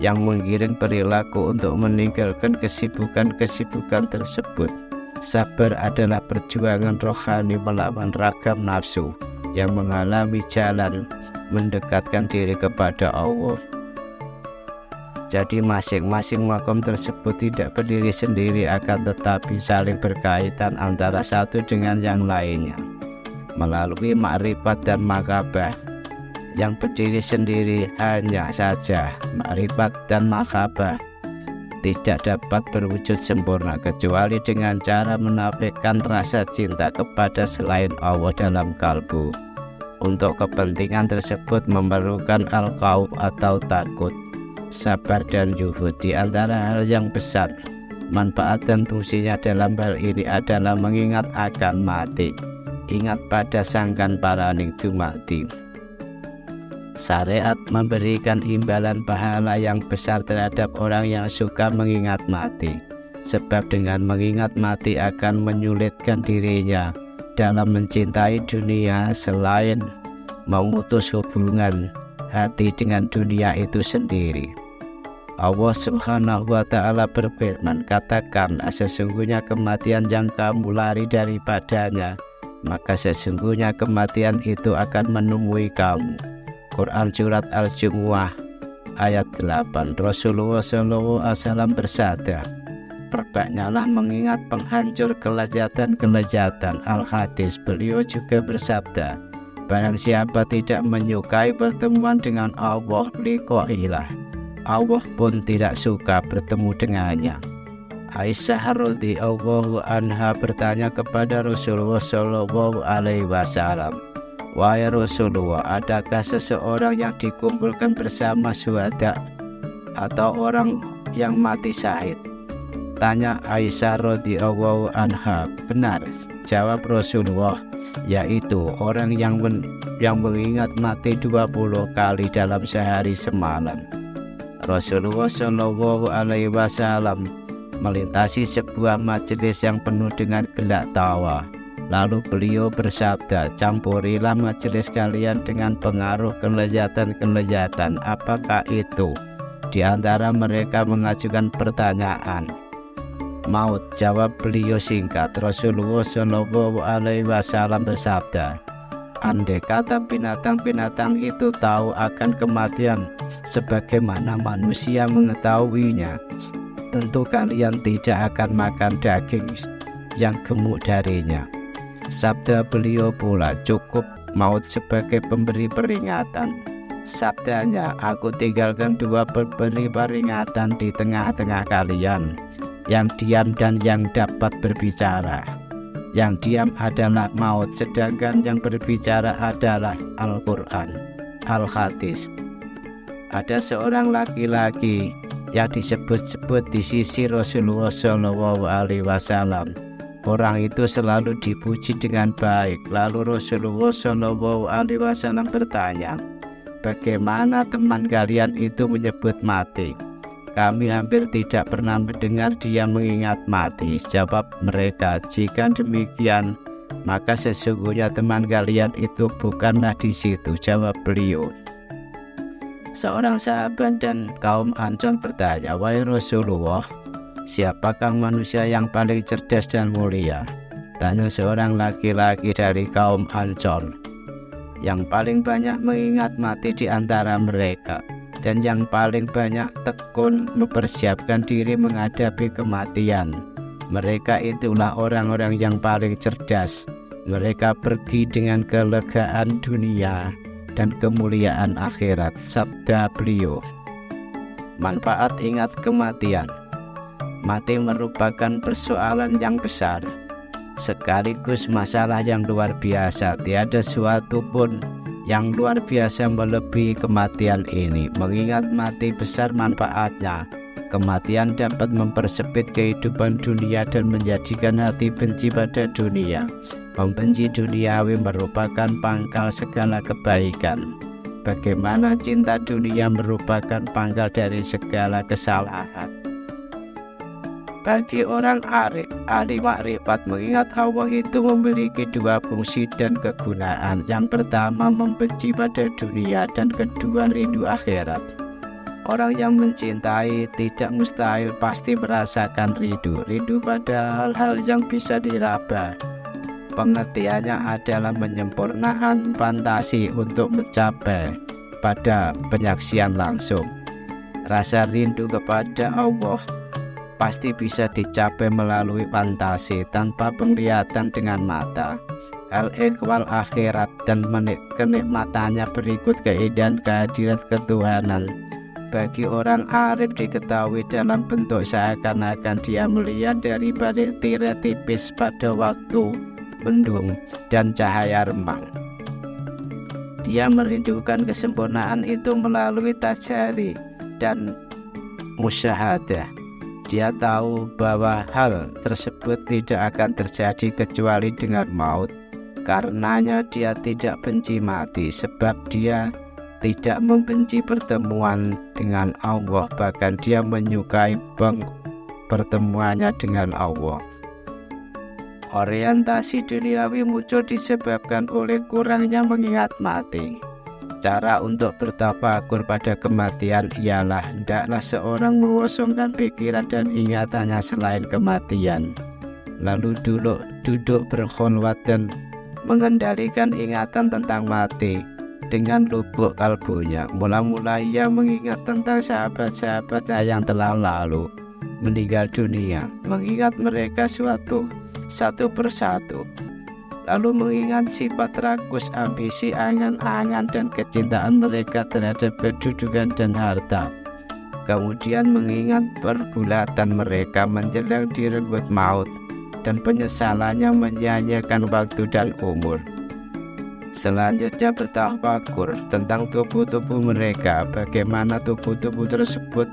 yang menggiring perilaku untuk meninggalkan kesibukan-kesibukan tersebut. Sabar adalah perjuangan rohani melawan ragam nafsu yang menghalangi jalan mendekatkan diri kepada Allah. Jadi masing-masing makom tersebut tidak berdiri sendiri, akan tetapi saling berkaitan antara satu dengan yang lainnya melalui makrifat dan makabah. Yang berdiri sendiri hanya saja makrifat dan makabah tidak dapat berwujud sempurna kecuali dengan cara menampilkan rasa cinta kepada selain Allah dalam kalbu. Untuk kepentingan tersebut memerlukan al-khauf atau takut, sabar dan juhud. Di antara hal yang besar manfaat dan fungsinya dalam hal ini adalah mengingat akan mati. Ingat pada sangkan paraning dumati. Syariat memberikan imbalan pahala yang besar terhadap orang yang suka mengingat mati. sebab dengan mengingat mati akan menyulitkan dirinya dalam mencintai dunia selain memutus hubungan hati dengan dunia itu sendiri. Allah Subhanahu wa Ta'ala berfirman, katakanlah sesungguhnya kematian yang kamu lari daripadanya, maka sesungguhnya kematian itu akan menemui kamu. Quran Surat Al-Jumu'ah ayat 8. Rasulullah SAW bersabda, perbanyaklah mengingat penghancur kelezatan-kelezatan. Al-Hadis, beliau juga bersabda, barang siapa tidak menyukai pertemuan dengan Allah, liqailah, Allah pun tidak suka bertemu dengannya. Aisyah radhiyallahu anha bertanya kepada Rasulullah Shallallahu Alaihi Wasallam, wahai Rasulullah, adakah seseorang yang dikumpulkan bersama syuhada atau orang yang mati syahid? Tanya Aisyah radhiyallahu anha. Benar, jawab Rasulullah, yaitu orang yang mengingat mati 20 kali dalam sehari semalam. Rasulullah Shallallahu Alaihi Wasallam melintasi sebuah majelis yang penuh dengan gelak tawa. Lalu beliau bersabda, campurilah majelis kalian dengan pengaruh kelezatan-kelezatan. Apakah itu? Di antara mereka mengajukan pertanyaan. Maut, jawab beliau singkat. Rasulullah Shallallahu Alaihi Wasallam bersabda, andai kata binatang-binatang itu tahu akan kematian sebagaimana manusia mengetahuinya, tentu kalian tidak akan makan daging yang gemuk darinya. Sabda beliau pula, cukup maut sebagai pemberi peringatan. Sabdanya, aku tinggalkan 2 pemberi peringatan di tengah-tengah kalian, yang diam dan yang dapat berbicara. Yang diam adalah maut, sedangkan yang berbicara adalah Al-Quran. Al-Hadis. Ada seorang laki-laki yang disebut-sebut di sisi Rasulullah Shallallahu Alaihi Wasallam. Orang itu selalu dipuji dengan baik. Lalu Rasulullah Shallallahu Alaihi Wasallam bertanya, bagaimana teman kalian itu menyebut mati? Kami hampir tidak pernah mendengar dia mengingat mati. Jawab mereka, jika demikian, maka sesungguhnya teman kalian itu bukanlah di situ. Jawab beliau. Seorang sahabat dan kaum Ansor bertanya, wahai Rasulullah, siapakah manusia yang paling cerdas dan mulia? Tanya seorang laki-laki dari kaum Ansor. Yang paling banyak mengingat mati di antara mereka, dan yang paling banyak tekun mempersiapkan diri menghadapi kematian. Mereka itulah orang-orang yang paling cerdas. Mereka pergi dengan kelegaan dunia dan kemuliaan akhirat. Sabda beliau, manfaat ingat kematian. Mati merupakan persoalan yang besar, sekaligus masalah yang luar biasa. Tiada suatu pun yang luar biasa melebihi kematian ini. Mengingat mati besar manfaatnya. Kematian dapat mempersempit kehidupan dunia dan menjadikan hati benci pada dunia. Membenci duniawi merupakan pangkal segala kebaikan. Bagaimana cinta dunia merupakan pangkal dari segala kesalahan. Bagi orang arif, ahli makrifat, mengingat Allah itu memiliki 2 fungsi dan kegunaan. Yang pertama, membenci pada dunia, dan kedua, rindu akhirat. Orang yang mencintai tidak mustahil pasti merasakan rindu pada hal-hal yang bisa diraba. Pengertiannya adalah menyempurnakan fantasi untuk mencapai pada penyaksian langsung. Rasa rindu kepada Allah pasti bisa dicapai melalui fantasi tanpa penglihatan dengan mata. Al-ikhwal akhirat dan kenikmatannya berikut keindahan kehadiran ketuhanan. Bagi orang arif diketahui dalam bentuk seakan-akan dia melihat dari balik tirai tipis pada waktu mendung dan cahaya remang. Dia merindukan kesempurnaan itu melalui tajalli dan musyahadah. Dia tahu bahwa hal tersebut tidak akan terjadi kecuali dengan maut. Karenanya dia tidak benci mati, sebab dia tidak membenci pertemuan dengan Allah. Bahkan dia menyukai pertemuannya dengan Allah. Orientasi duniawi muncul disebabkan oleh kurangnya mengingat mati. Cara untuk bertafakur pada kematian ialah hendaklah seorang mengosongkan pikiran dan ingatannya selain kematian, lalu duduk berkholwat dan mengendalikan ingatan tentang mati dengan lubuk kalbunya. Mula-mula ia mengingat tentang sahabat-sahabatnya yang telah lalu meninggal dunia, mengingat mereka satu persatu, lalu mengingat sifat rakus, ambisi, angan-angan dan kecintaan mereka terhadap kedudukan dan harta. Kemudian mengingat pergulatan mereka menjelang direnggut maut dan penyesalannya menyia-nyiakan waktu dan umur. Selanjutnya bertafakur tentang tubuh-tubuh mereka, bagaimana tubuh-tubuh tersebut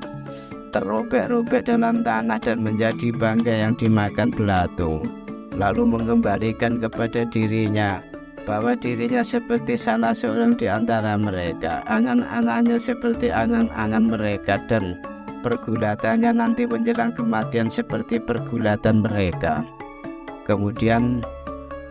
terobek-robek dalam tanah dan menjadi bangkai yang dimakan belatung, lalu mengembalikan kepada dirinya bahwa dirinya seperti salah seorang di antara mereka, angan-angannya seperti angan-angan mereka, dan pergulatannya nanti menjelang kematian seperti pergulatan mereka. Kemudian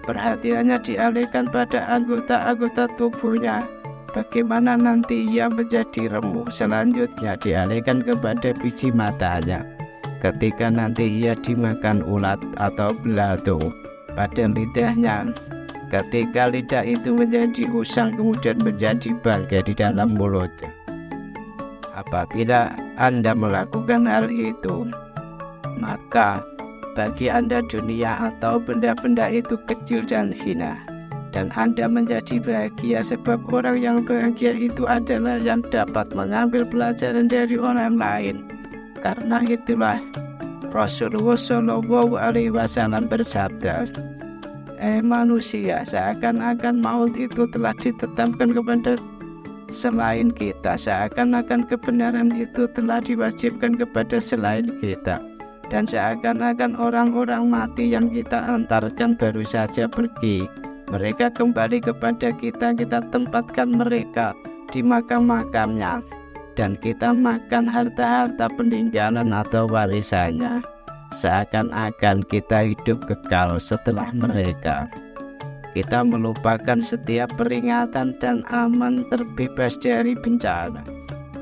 perhatiannya dialihkan pada anggota-anggota tubuhnya, bagaimana nanti ia menjadi remuk. Selanjutnya dialihkan kepada biji matanya, ketika nanti ia dimakan ulat atau belatung. Pada lidahnya, ketika lidah itu menjadi usang kemudian menjadi bangkai di dalam mulutnya. Apabila Anda melakukan hal itu, maka bagi Anda dunia atau benda-benda itu kecil dan hina, dan Anda menjadi bahagia, sebab orang yang bahagia itu adalah yang dapat mengambil pelajaran dari orang lain. Karena itulah Rasulullah SAW bersabda, manusia, seakan-akan maut itu telah ditetapkan kepada selain kita, seakan-akan kebenaran itu telah diwajibkan kepada selain kita, dan seakan-akan orang-orang mati yang kita antarkan baru saja pergi. Mereka kembali kepada kita, kita tempatkan mereka di makam-makamnya, dan kita makan harta-harta peninggalan atau warisannya, seakan-akan kita hidup kekal setelah mereka. Kita melupakan setiap peringatan dan aman terbebas dari bencana.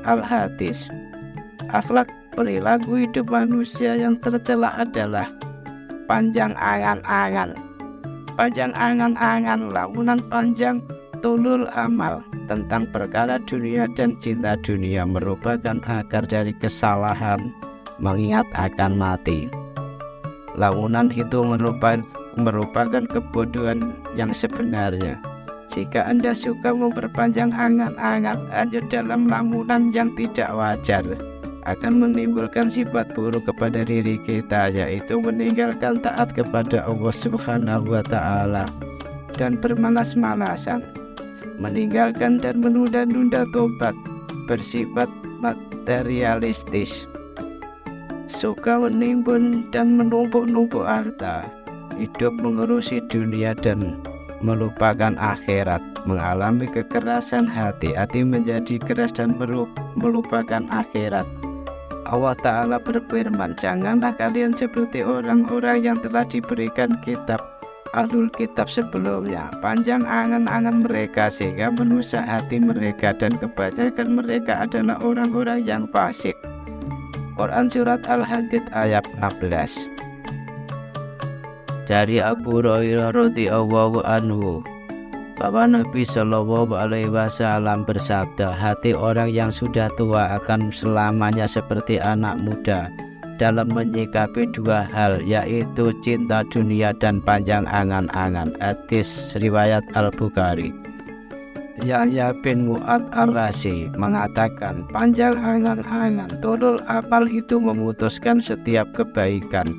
Al-Hadis. Akhlak perilaku hidup manusia yang tercela adalah panjang angan-angan, lamunan panjang tulul amal tentang perkara dunia dan cinta dunia merupakan akar dari kesalahan mengingat akan mati. Lamunan itu merupakan kebodohan yang sebenarnya. Jika Anda suka memperpanjang angan-angan hanya dalam lamunan yang tidak wajar, akan menimbulkan sifat buruk kepada diri kita, yaitu meninggalkan taat kepada Allah Subhanahu wa Ta'ala dan bermalas-malasan, meninggalkan dan menunda-nunda tobat, bersifat materialistis, suka menimbun dan menumpuk-numpuk harta, hidup mengurusi dunia dan melupakan akhirat, mengalami kekerasan hati menjadi keras dan melupakan akhirat. Allah Ta'ala berfirman, janganlah kalian seperti orang-orang yang telah diberikan kitab, ahlul kitab sebelumnya, panjang angan-angan mereka sehingga merusak hati mereka, dan kebanyakan mereka adalah orang-orang yang fasik. Quran Surat Al-Hadid ayat 16. Dari Abu Hurairah radhiyallahu anhu bahwa Nabi Shallallahu Alaihi Wasallam bersabda, hati orang yang sudah tua akan selamanya seperti anak muda dalam menyikapi dua hal, yaitu cinta dunia dan panjang angan-angan. Hadis riwayat Al-Bukhari. Yahya bin Mu'ad Ar-Razi mengatakan, panjang angan-angan tulul amal itu memutuskan setiap kebaikan,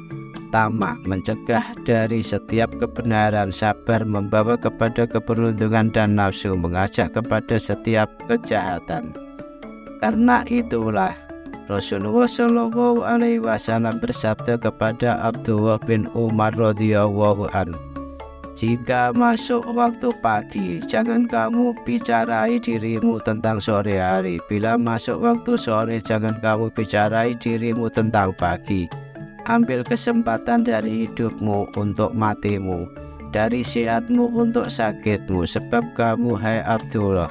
tamak mencegah dari setiap kebenaran, sabar membawa kepada keberuntungan, dan nafsu mengajak kepada setiap kejahatan. Karena itulah Rasulullah Shallallahu Alaihi Wasallam bersabda kepada Abdullah bin Umar radhiyallahu anhu, jika masuk waktu pagi, jangan kamu bicarai dirimu tentang sore hari. Bila masuk waktu sore, jangan kamu bicarai dirimu tentang pagi. ambil kesempatan dari hidupmu untuk matimu, dari sehatmu untuk sakitmu, sebab kamu, hai Abdullah,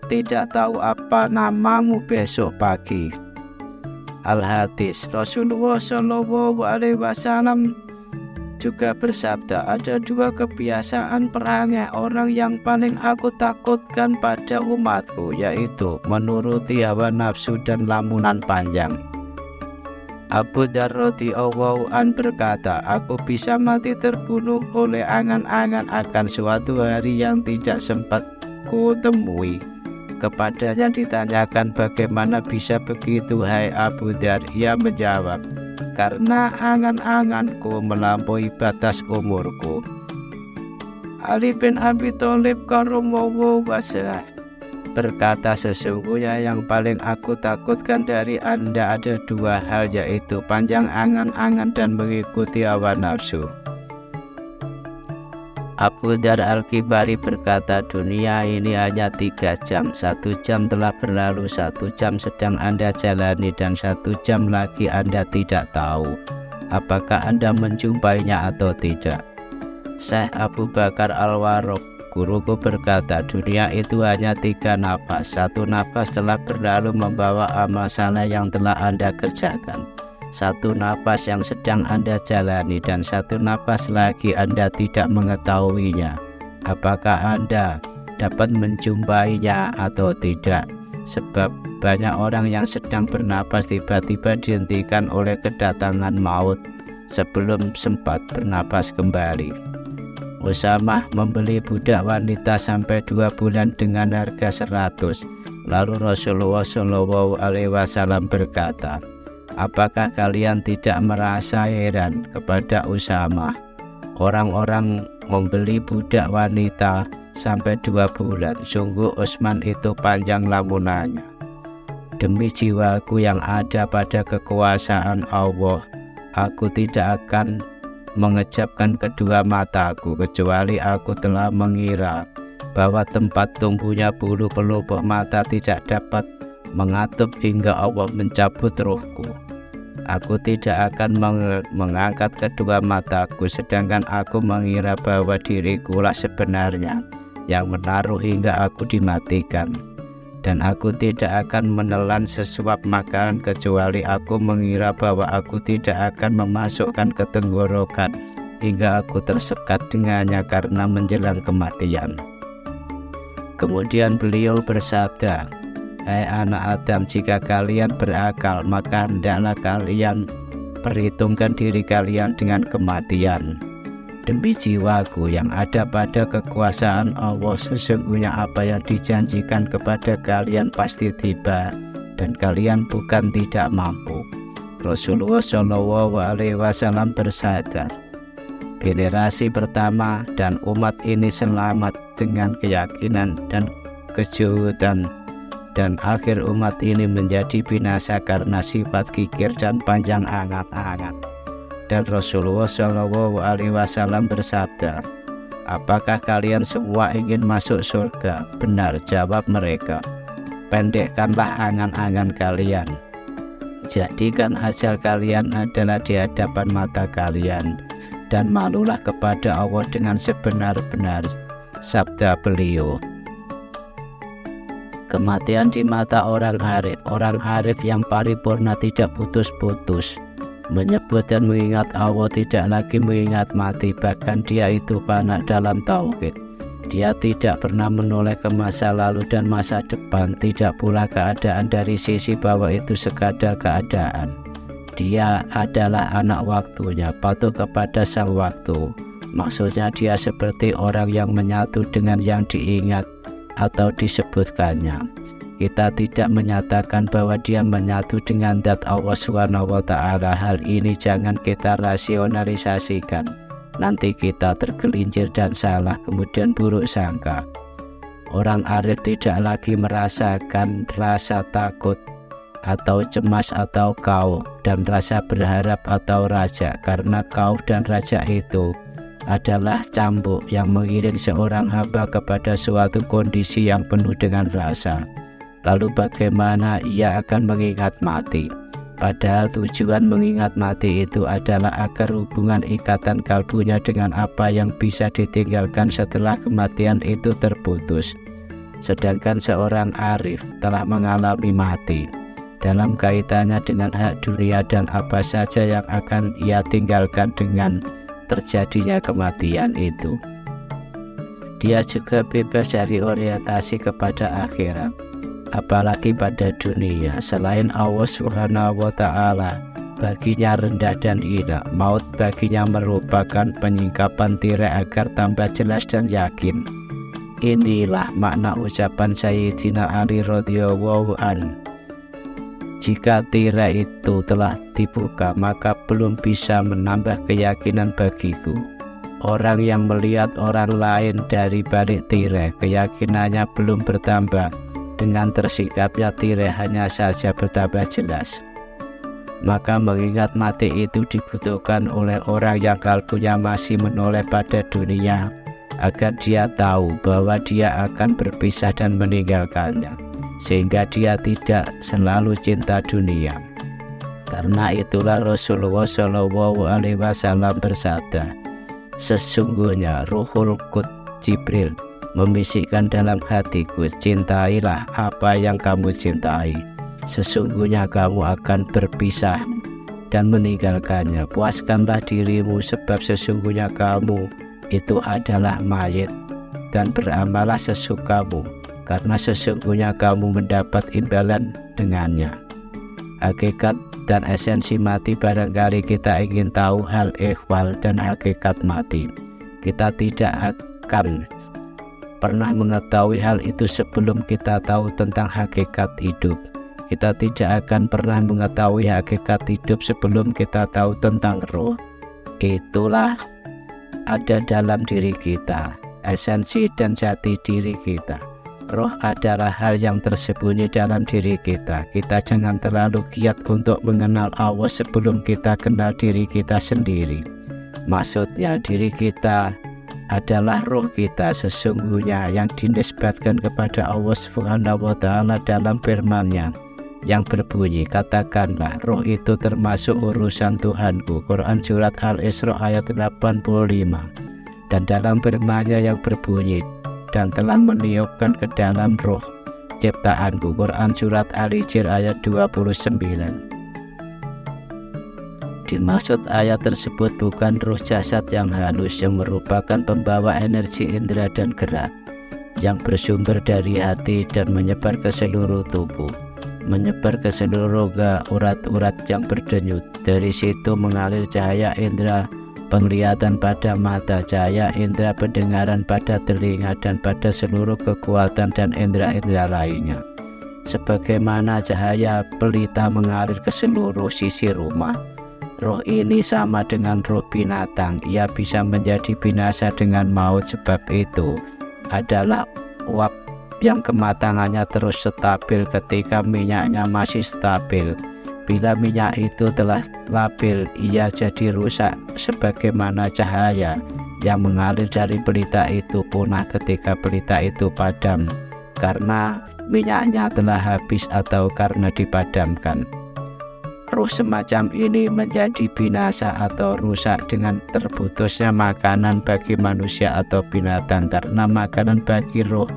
tidak tahu apa namamu besok pagi. Al-Hadis. Rasulullah Shallallahu Alaihi Wasallam juga bersabda, ada dua kebiasaan perangai orang yang paling aku takutkan pada umatku, yaitu menuruti hawa nafsu dan lamunan panjang. Abu Dzar radhiyallahu anhu berkata, aku bisa mati terbunuh oleh angan-angan akan suatu hari yang tidak sempat kutemui. Kepadanya ditanyakan, bagaimana bisa begitu hai Abu Dzar? Ia menjawab, karena angan-anganku melampaui batas umurku. Ali bin Abi Thalib karramallahu wajhah berkata, sesungguhnya yang paling aku takutkan dari Anda ada dua hal, yaitu panjang angan-angan dan mengikuti hawa nafsu. Abu Dzar Al-Ghifari berkata, dunia ini hanya 3 jam, 1 jam telah berlalu, 1 jam sedang Anda jalani, dan 1 jam lagi Anda tidak tahu apakah Anda menjumpainya atau tidak. Syekh Abu Bakar Al-Warraq, guruku, berkata, dunia itu hanya 3 nafas, 1 nafas telah berlalu membawa amal saleh yang telah Anda kerjakan, 1 nafas yang sedang Anda jalani, dan 1 nafas lagi Anda tidak mengetahuinya apakah Anda dapat menjumpainya atau tidak. Sebab banyak orang yang sedang bernapas tiba-tiba dihentikan oleh kedatangan maut sebelum sempat bernapas kembali. Usamah membeli budak wanita sampai 2 bulan dengan harga 100. Lalu Rasulullah Shallallahu Alaihi Wasallam berkata, apakah kalian tidak merasa heran kepada Usamah? Orang-orang membeli budak wanita sampai 2 bulan. Sungguh Utsman itu panjang lamunannya. Demi jiwaku yang ada pada kekuasaan Allah, aku tidak akan mengejapkan kedua mataku kecuali aku telah mengira bahwa tempat tumbuhnya bulu pelupuh mata tidak dapat mengatup hingga Allah mencabut ruhku. Aku tidak akan mengangkat kedua mataku, sedangkan aku mengira bahwa dirikulah sebenarnya yang menaruh hingga aku dimatikan. Dan aku tidak akan menelan sesuap makanan kecuali aku mengira bahwa aku tidak akan memasukkan ke tenggorokan hingga aku tersekat dengannya karena menjelang kematian. Kemudian beliau bersabda, hai anak Adam, jika kalian berakal, maka hendaklah kalian perhitungkan diri kalian dengan kematian. Demi jiwaku yang ada pada kekuasaan Allah, sesungguhnya apa yang dijanjikan kepada kalian pasti tiba, dan kalian bukan tidak mampu. Rasulullah Shallallahu Alaihi Wasallam bersabda, generasi pertama dan umat ini selamat dengan keyakinan dan kejuhudan, dan akhir umat ini menjadi binasa karena sifat kikir dan panjang angan-angan. Dan Rasulullah Shallallahu Alaihi Wasallam bersabda, apakah kalian semua ingin masuk surga? Benar, jawab mereka. Pendekkanlah angan-angan kalian, jadikan ajal kalian adalah di hadapan mata kalian, dan malulah kepada Allah dengan sebenar-benar. Sabda beliau. Kematian di mata orang arif yang paripurna tidak putus-putus. Menyebut dan mengingat Allah, tidak lagi mengingat mati, bahkan dia itu fana dalam tauhid. Dia tidak pernah menoleh ke masa lalu dan masa depan, tidak pula keadaan dari sisi bawah itu sekadar keadaan. Dia adalah anak waktunya, patuh kepada sang waktu. Maksudnya dia seperti orang yang menyatu dengan yang diingat atau disebutkannya. Kita tidak menyatakan bahwa dia menyatu dengan zat Allah SWT. Hal ini jangan kita rasionalisasikan. Nanti kita tergelincir dan salah, kemudian buruk sangka. Orang arif tidak lagi merasakan rasa takut atau cemas atau khauf dan rasa berharap atau raja, karena khauf dan raja itu adalah cambuk yang mengiring seorang hamba kepada suatu kondisi yang penuh dengan rasa. Lalu bagaimana ia akan mengingat mati? Padahal tujuan mengingat mati itu adalah agar hubungan ikatan kalbunya dengan apa yang bisa ditinggalkan setelah kematian itu terputus. Sedangkan seorang arif telah mengalami mati dalam kaitannya dengan hak dunia dan apa saja yang akan ia tinggalkan dengan terjadinya kematian itu. Dia juga bebas dari orientasi kepada akhirat, apalagi pada dunia. Selain Allah Subhanahu wa Ta'ala, baginya rendah dan hina. Maut baginya merupakan penyingkapan tirai agar tambah jelas dan yakin. Inilah makna ucapan Sayyidina Ali radhiyallahu anhu. Jika tirai itu telah dibuka, maka belum bisa menambah keyakinan bagiku. Orang yang melihat orang lain dari balik tirai, keyakinannya belum bertambah. Dengan tersingkapnya tirai hanya saja bertambah jelas. Maka mengingat mati itu dibutuhkan oleh orang yang kalbunya masih menoleh pada dunia, agar dia tahu bahwa dia akan berpisah dan meninggalkannya, sehingga dia tidak selalu cinta dunia. Karena itulah Rasulullah SAW bersabda, sesungguhnya Ruhul Quds Jibril membisikkan dalam hatiku, cintailah apa yang kamu cintai, sesungguhnya kamu akan berpisah dan meninggalkannya. Puaskanlah dirimu, sebab sesungguhnya kamu itu adalah mayit, dan beramallah sesukamu, karena sesungguhnya kamu mendapat imbalan dengannya. Hakikat dan esensi mati, barangkali kita ingin tahu hal ihwal dan hakikat mati. Kita tidak akan pernah mengetahui hal itu sebelum kita tahu tentang hakikat hidup. Kita tidak akan pernah mengetahui hakikat hidup sebelum kita tahu tentang roh. Itulah ada dalam diri kita, esensi dan jati diri kita. Roh adalah hal yang tersembunyi dalam diri kita. Kita jangan terlalu giat untuk mengenal Allah sebelum kita kenal diri kita sendiri. Maksudnya diri kita adalah roh kita sesungguhnya yang dinisbatkan kepada Allah Subhanahu wa Ta'ala dalam firman-Nya yang berbunyi, katakanlah roh itu termasuk urusan Tuhanku. Quran surat Al-Isra ayat 85. Dan dalam firman-Nya yang berbunyi, dan telah meniupkan ke dalam roh ciptaanku. Quran surat Al-Hijr ayat 29. Dimaksud ayat tersebut bukan roh jasad yang halus yang merupakan pembawa energi indera dan gerak, yang bersumber dari hati dan menyebar ke seluruh tubuh, menyebar ke seluruh urat-urat yang berdenyut. Dari situ mengalir cahaya indera penglihatan pada mata, cahaya indera pendengaran pada telinga, dan pada seluruh kekuatan dan indera-indera lainnya. Sebagaimana cahaya pelita mengalir ke seluruh sisi rumah, roh ini sama dengan roh binatang. Ia bisa menjadi binasa dengan maut. Sebab itu adalah uap yang kematangannya terus stabil ketika minyaknya masih stabil. Bila minyak itu telah labil, ia jadi rusak. Sebagaimana cahaya yang mengalir dari pelita itu punah ketika pelita itu padam, karena minyaknya telah habis atau karena dipadamkan. Roh semacam ini menjadi binasa atau rusak dengan terputusnya makanan bagi manusia atau binatang, karena makanan bagi roh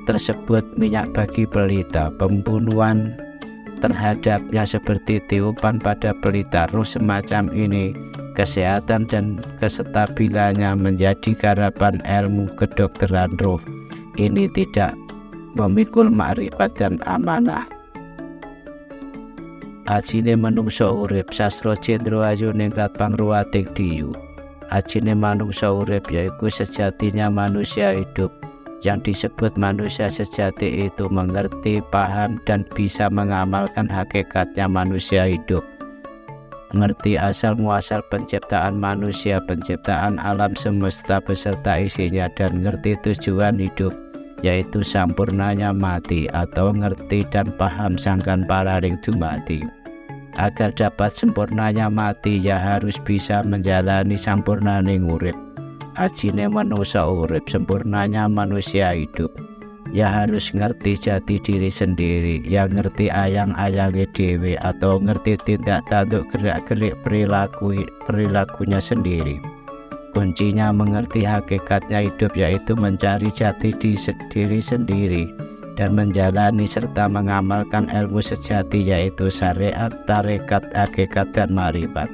tersebut minyak bagi pelita. Pembunuhan terhadapnya seperti tiupan pada pelita. Roh semacam ini, kesehatan dan kestabilannya menjadi garapan ilmu kedokteran roh. Ini tidak memikul makrifat dan amanah. Ajine manungsa urip, sastra Cendra Ayu Ningrat Pangruwating Diyu. Ajine manungsa urip yaiku sejatinya manusia hidup. Yang disebut manusia sejati itu mengerti, paham, dan bisa mengamalkan hakikatnya manusia hidup. Mengerti asal muasal penciptaan manusia, penciptaan alam semesta beserta isinya, dan mengerti tujuan hidup, yaitu sampurnanya mati, atau ngerti dan paham sangkan pararing dumati. Agar dapat sempurnanya mati, ya harus bisa menjalani sampurnaning urip. Ajine manusia urip, sempurnanya manusia hidup. ya harus ngerti jati diri sendiri, ya ngerti ayang-ayangnya dewe atau ngerti tindak tanduk gerak-gerik perilakunya sendiri. Kuncinya mengerti hakikatnya hidup, yaitu mencari jati diri sendiri dan menjalani serta mengamalkan ilmu sejati, yaitu syariat, tarekat, hakikat, dan marifat.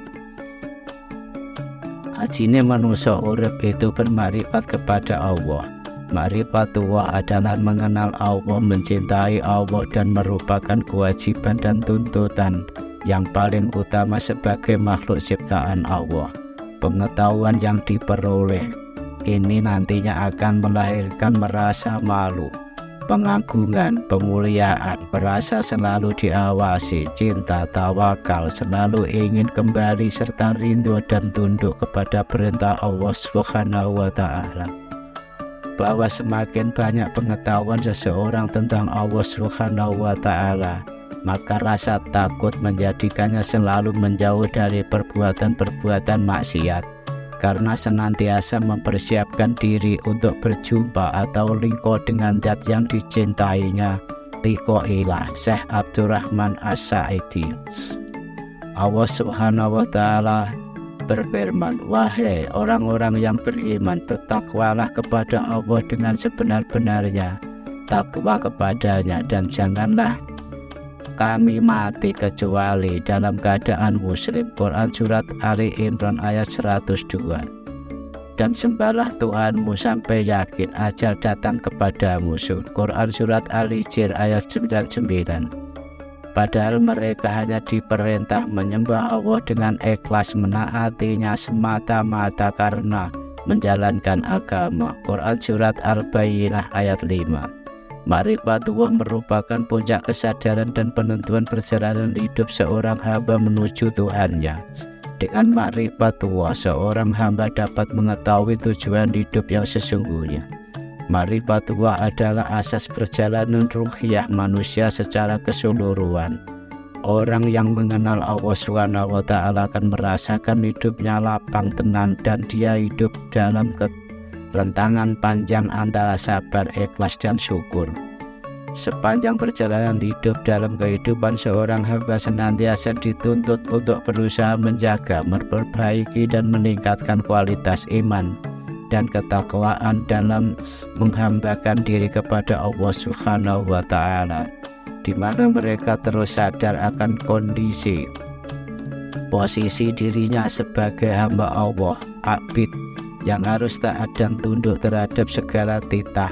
Ajine manusia urip itu bermarifat kepada Allah. Ma'rifatullah adalah mengenal Allah, mencintai Allah, dan merupakan kewajiban dan tuntutan yang paling utama sebagai makhluk ciptaan Allah. Pengetahuan yang diperoleh ini nantinya akan melahirkan merasa malu, pengagungan, pemuliaan, merasa selalu diawasi, cinta, tawakal, selalu ingin kembali, serta rindu dan tunduk kepada perintah Allah Subhanahu wa Ta'ala. Bahwa semakin banyak pengetahuan seseorang tentang Allah Subhanahu wa Ta'ala, maka rasa takut menjadikannya selalu menjauh dari perbuatan-perbuatan maksiat, karena senantiasa mempersiapkan diri untuk berjumpa atau liqa dengan zat yang dicintainya, liqa ilah. Syekh Abdurrahman As-Sa'idi. Allah Subhanahu wa Ta'ala berfirman, wahai orang-orang yang beriman, bertakwalah kepada Allah dengan sebenar-benarnya takwa kepadanya, dan janganlah kami mati kecuali dalam keadaan muslim. Quran Surat Ali Imran ayat 102. Dan sembahlah Tuhanmu sampai yakin ajal datang kepadamu. Quran Surat Al-Hijr ayat 99. Padahal mereka hanya diperintah menyembah Allah dengan ikhlas, menaatinya semata-mata karena menjalankan agama. Quran Surat Al-Bayyinah ayat 5. Ma'rifatullah merupakan puncak kesadaran dan penentuan perjalanan hidup seorang hamba menuju Tuhannya. Dengan ma'rifatullah, seorang hamba dapat mengetahui tujuan hidup yang sesungguhnya. Ma'rifatullah adalah asas perjalanan ruhiyah manusia secara keseluruhan. Orang yang mengenal Allah Subhanahu wa Ta'ala akan merasakan hidupnya lapang, tenang, dan dia hidup dalam rentangan panjang antara sabar, ikhlas, dan syukur. Sepanjang perjalanan hidup dalam kehidupan, seorang hamba senantiasa dituntut untuk berusaha menjaga, memperbaiki, dan meningkatkan kualitas iman dan ketakwaan dalam menghambakan diri kepada Allah Subhanahu wa Ta'ala, di mana mereka terus sadar akan kondisi posisi dirinya sebagai hamba Allah, abid yang harus taat dan tunduk terhadap segala titah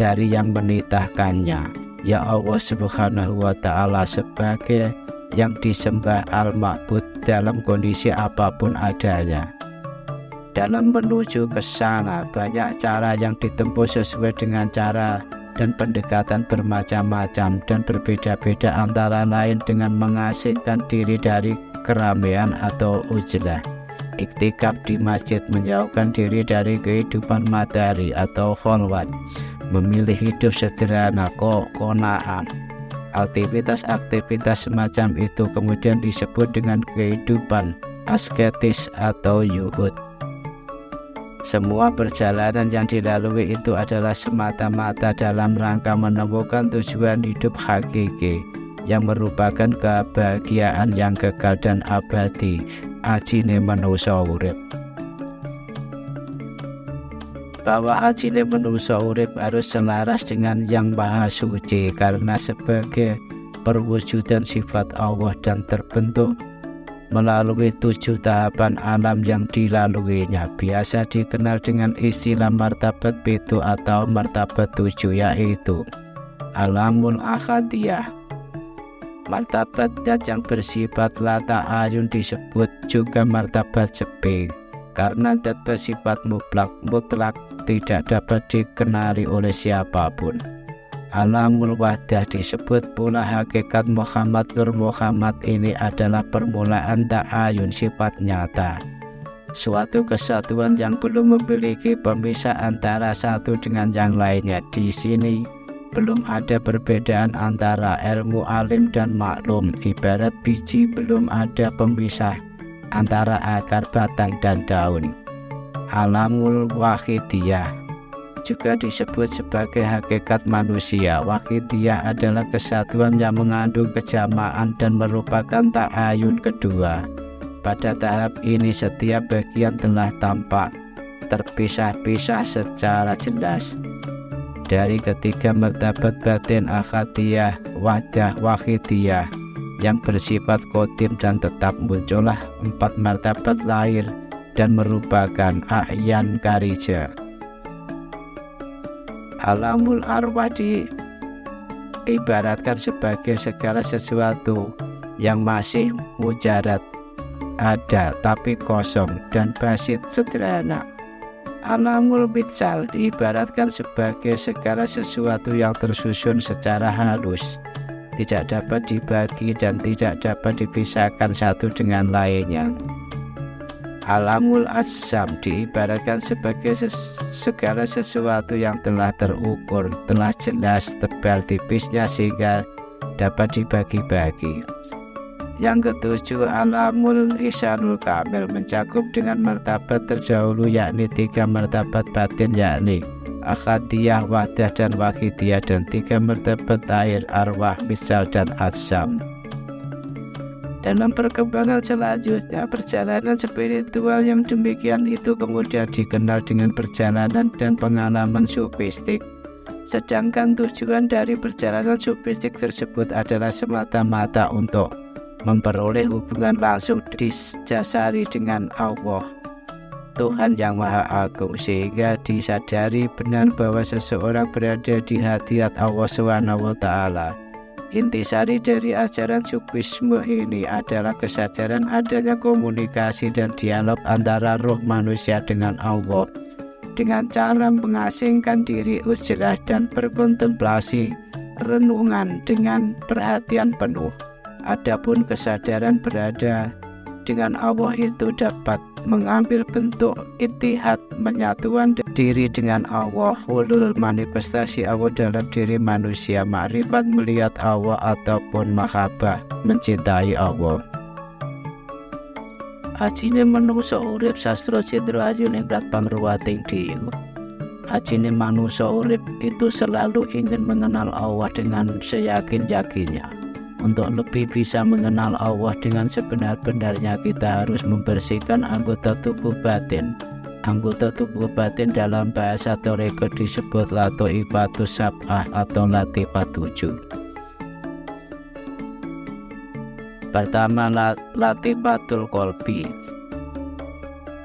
dari yang menitahkannya, ya Allah Subhanahu wa Ta'ala, sebagai yang disembah al-ma'bud dalam kondisi apapun adanya. Dalam menuju ke sana, banyak cara yang ditempuh sesuai dengan cara dan pendekatan bermacam-macam dan berbeda-beda, antara lain dengan mengasingkan diri dari keramaian atau ujlah, iktikaf di masjid, menjauhkan diri dari kehidupan materi atau kholwat, memilih hidup sederhana, qanaah. Aktivitas-aktivitas semacam itu kemudian disebut dengan kehidupan asketis atau yuhud. Semua perjalanan yang dilalui itu adalah semata-mata dalam rangka menemukan tujuan hidup hakiki yang merupakan kebahagiaan yang kekal dan abadi. Ajine manusia urip. Bahwa ajine manusia urip harus selaras dengan yang maha suci, karena sebagai perwujudan sifat Allah dan terbentuk melalui 7 tahapan alam yang dilaluinya, biasa dikenal dengan istilah martabat pitu atau martabat 7, yaitu alamul akhadiyah. Martabat zat yang bersifat la ta'ayun disebut juga martabat sepi, karena zat bersifat mutlak tidak dapat dikenali oleh siapapun. Alamul wahdah disebut pula hakikat Muhammad Nur Muhammad. Ini adalah permulaan ta'ayun, sifat nyata, suatu kesatuan yang belum memiliki pemisah antara satu dengan yang lainnya. Di sini belum ada perbedaan antara ilmu alim dan maklum, ibarat biji belum ada pemisah antara akar, batang, dan daun. Alamul wahidiyah juga disebut sebagai hakikat manusia. Wahidiyah adalah kesatuan yang mengandung kejamaan dan merupakan ta'ayun kedua. Pada tahap ini setiap bagian telah tampak terpisah-pisah secara jelas. Dari ketiga martabat batin Ahadiyah, Wahdah, Wahidiyah yang bersifat qadim dan tetap, muncullah 4 martabat lahir dan merupakan a'yan karija. Alamul arwah diibaratkan sebagai segala sesuatu yang masih mujarad, ada tapi kosong dan basit, sederhana. Alamul bitsal diibaratkan sebagai segala sesuatu yang tersusun secara halus, tidak dapat dibagi dan tidak dapat dipisahkan satu dengan lainnya. Alamul asam diibaratkan sebagai segala sesuatu yang telah terukur, telah jelas tebal tipisnya sehingga dapat dibagi-bagi. Yang ketujuh, alamul lisanul kamil mencakup dengan martabat terdahulu, yakni 3 martabat batin, yakni Ahadiyah, Wahdah, dan Wahidiyah, dan 3 martabat air, arwah, misal, dan atsam. Dalam perkembangan selanjutnya, perjalanan spiritual yang demikian itu kemudian dikenal dengan perjalanan dan pengalaman sufistik. Sedangkan tujuan dari perjalanan sufistik tersebut adalah semata-mata untuk memperoleh hubungan langsung didasari dengan Allah, Tuhan yang Maha Agung, sehingga disadari benar bahwa seseorang berada di hadirat Allah SWT. Intisari dari ajaran sufisme ini adalah kesadaran adanya komunikasi dan dialog antara roh manusia dengan Allah dengan cara mengasingkan diri, uzlah, dan berkontemplasi, renungan dengan perhatian penuh. Adapun kesadaran berada dengan Allah itu dapat mengambil bentuk ittihad, menyatuan diri dengan Allah, hulul, manifestasi Allah dalam diri manusia, makrifat, melihat Allah, ataupun mahabbah, mencintai Allah. Hajine manungsa urip sastra Cendra Ayu Ningrat Pangruwating Diyu. Hajine manungsa urip itu selalu ingin mengenal Allah dengan seyakin-yakinnya. Untuk lebih bisa mengenal Allah dengan sebenar-benarnya, kita harus membersihkan anggota tubuh batin. Anggota tubuh batin dalam bahasa Toreko disebut latoifatus sab'ah atau latifat 7. Pertama, latifatul kolbi.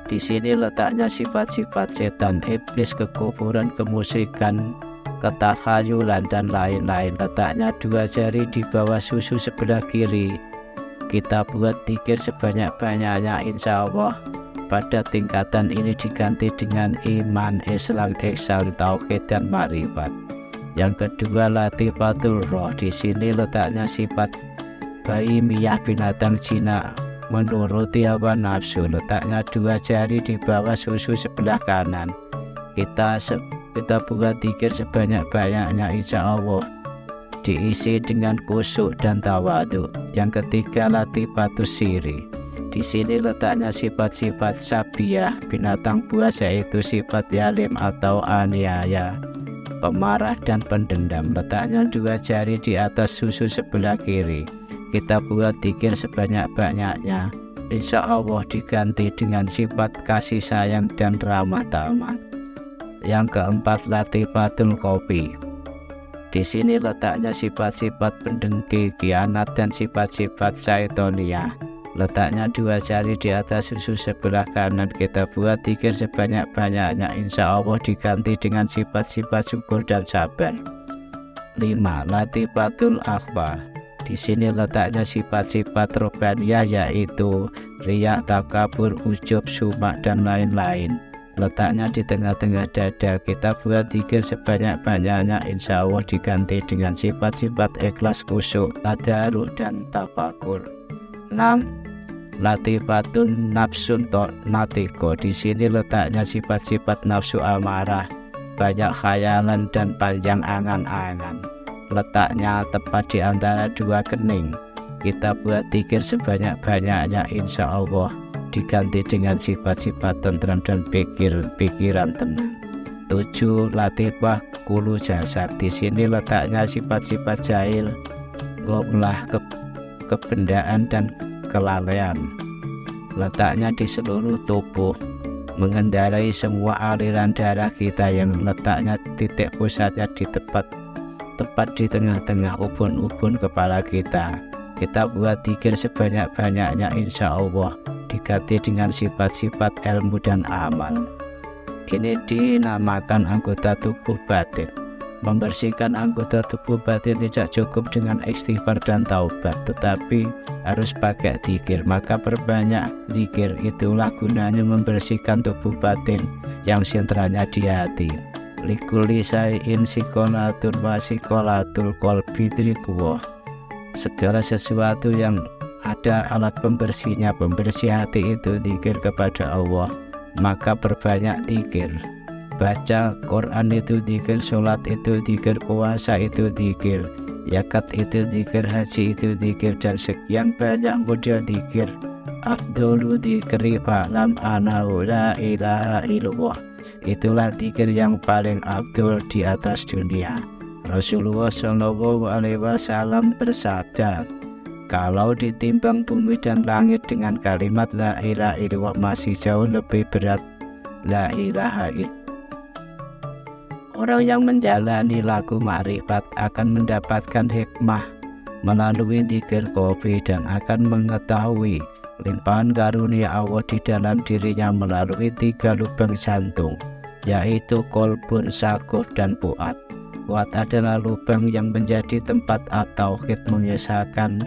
Di sini letaknya sifat-sifat setan, iblis, kekufuran, kemusyrikan, ketakhayulan, dan lain-lain. Letaknya 2 jari di bawah susu sebelah kiri. Kita buat zikir sebanyak-banyaknya, insya Allah pada tingkatan ini diganti dengan iman, Islam, ihsan, tauhid, dan makrifat. Yang kedua, latifatul roh. Di sini letaknya sifat bahimiyah, binatang jina, menuruti hawa nafsu. Letaknya 2 jari di bawah susu sebelah kanan. Kita buat zikir sebanyak-banyaknya, insya Allah diisi dengan khusyuk dan tawadu. Yang ketiga, latifatus siri. Di sini letaknya sifat-sifat sabiyah, binatang buas, yaitu sifat yalim atau aniaya, pemarah, dan pendendam. Letaknya 2 jari di atas susu sebelah kiri. Kita buat zikir sebanyak-banyaknya, insya Allah diganti dengan sifat kasih sayang dan ramah tamah. Yang keempat, latifatul kopi. Di sini letaknya sifat-sifat pendengki, khianat, dan sifat-sifat syaitonia. Letaknya 2 jari di atas susu sebelah kanan. Kita buat zikir sebanyak-banyaknya, insya Allah diganti dengan sifat-sifat syukur dan sabar. 5. Latifatul akhwa. Di sini letaknya sifat-sifat robaniyah, yaitu riya, takabur, ujub, sumak, dan lain-lain. Letaknya di tengah-tengah dada. Kita buat zikir sebanyak-banyaknya, insya Allah diganti dengan sifat-sifat ikhlas, khusyuk, tadarruk, dan tafakur. 6. Latifatun nafsun natiko. Di sini letaknya sifat-sifat nafsu amarah, banyak khayalan, dan panjang angan-angan. Letaknya tepat di antara 2 kening. Kita buat zikir sebanyak-banyaknya, insya Allah diganti dengan sifat-sifat tentram dan pikiran tenang. 7. Latifah kulu jasad. Di sini letaknya sifat-sifat jahil, goblah, kebendaan dan kelalaian. Letaknya di seluruh tubuh, mengendarai semua aliran darah kita yang letaknya titik pusatnya di tepat di tengah-tengah ubun-ubun kepala kita. Kita buat zikir sebanyak-banyaknya, insya Allah diganti dengan sifat-sifat ilmu dan amal. Ini dinamakan anggota tubuh batin. Membersihkan anggota tubuh batin tidak cukup dengan istighfar dan taubat, tetapi harus pakai zikir. Maka perbanyak zikir, itulah gunanya membersihkan tubuh batin yang sentranya di hati. Likulli syai'in sikolatun wa sikolatul qalbi trikuwah. Segala sesuatu yang ada alat pembersihnya, pembersih hati itu zikir kepada Allah. Maka perbanyak zikir. Baca Quran itu zikir, sholat itu zikir, puasa itu zikir, zakat itu zikir, haji itu zikir, dan sekian banyak model zikir. Afdhalu dzikri fa'lam annahu la ilaha illallah. Itulah zikir yang paling afdol di atas dunia. Rasulullah Shallallahu Alaihi Wasallam bersabda, kalau ditimbang bumi dan langit dengan kalimat la ilaha illallah masih jauh lebih berat la ilaha illallah. Orang yang menjalani laku ma'rifat akan mendapatkan hikmah melalui zikir qalbi dan akan mengetahui limpahan karunia Allah di dalam dirinya melalui 3 lubang jantung, yaitu kolbun, sakuf, dan fuad. Fuad adalah lubang yang menjadi tempat at-tauhid, mengisahkan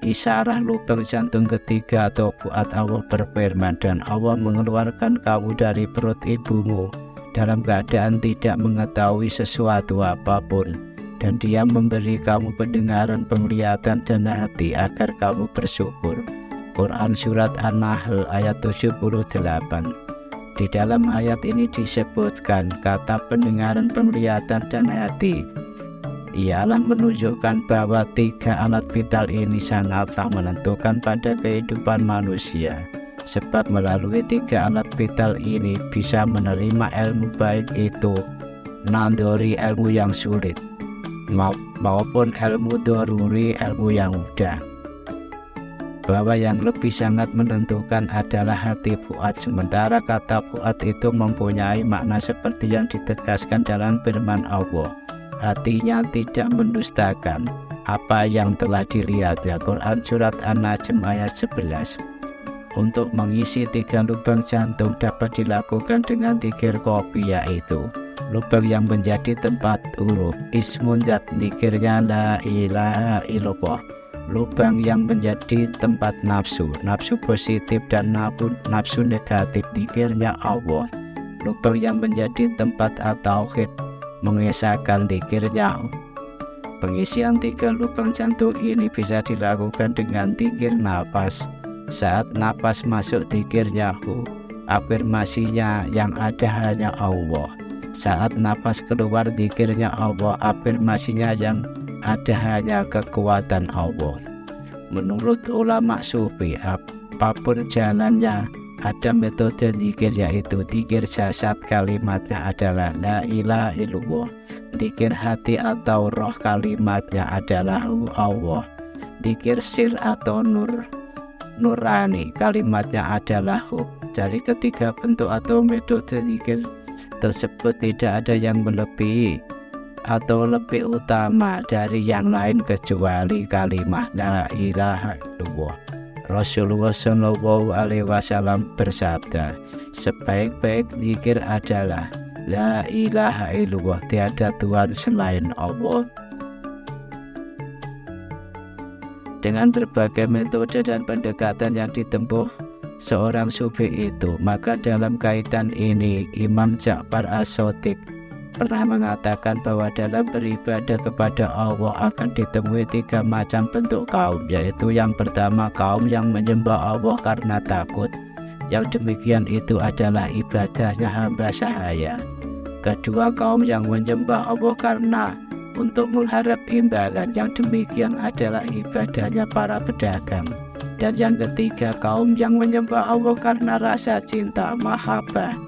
isyarah lubang jantung ketiga atau fuad. Allah berfirman, dan Allah mengeluarkan kamu dari perut ibumu dalam keadaan tidak mengetahui sesuatu apapun, dan Dia memberi kamu pendengaran, penglihatan, dan hati agar kamu bersyukur. Quran Surat An-Nahl ayat 78. Di dalam ayat ini disebutkan kata pendengaran, penglihatan, dan hati ialah menunjukkan bahwa 3 alat vital ini sangatlah menentukan pada kehidupan manusia. Sebab melalui 3 alat vital ini bisa menerima ilmu, baik itu nandori, ilmu yang sulit, maupun ilmu doruri, ilmu yang mudah. Bahwa yang lebih sangat menentukan adalah hati fuad. Sementara kata fuad itu mempunyai makna seperti yang ditegaskan dalam firman Allah, hatinya tidak mendustakan apa yang telah dilihatnya. Quran Surat An-Najm ayat 11. Untuk mengisi 3 lubang jantung dapat dilakukan dengan zikir qalbi, yaitu lubang yang menjadi tempat huruf ismun zat, zikirnya la ilaha illallah. Lubang yang menjadi tempat nafsu positif dan nafsu negatif, zikirnya Allah. Lubang yang menjadi tempat at-tauhid, mengesahkan, zikirnya. Pengisian 3 lubang jantung ini bisa dilakukan dengan zikir nafas. Saat nafas masuk, zikirnya hu, afirmasinya yang ada hanya Allah. Saat nafas keluar, zikirnya Allah, afirmasinya yang ada hanya kekuatan Allah. Menurut ulama sufi, apapun jalannya ada metode zikir, yaitu zikir jasad, kalimatnya adalah la ilaha illallah. Zikir hati atau roh, kalimatnya adalah Allah. Zikir sir atau nurani, kalimatnya adalah hu. Dari ketiga bentuk atau metode zikir tersebut tidak ada yang melebihi atau lebih utama dari yang lain kecuali kalimat la ilaha illallah. Rasulullah Shallallahu Alaihi Wasallam bersabda, sebaik-baik zikir adalah la ilaha illallah, tiada Tuhan selain Allah. Dengan berbagai metode dan pendekatan yang ditempuh seorang sufi itu, maka dalam kaitan ini Imam Ja'far As-Shadiq pernah mengatakan bahwa dalam beribadah kepada Allah akan ditemui 3 macam bentuk kaum, yaitu yang pertama kaum yang menyembah Allah karena takut, yang demikian itu adalah ibadahnya hamba sahaya. Kedua, kaum yang menyembah Allah karena untuk mengharap imbalan, yang demikian adalah ibadahnya para pedagang. Dan yang ketiga, kaum yang menyembah Allah karena rasa cinta, mahabbah,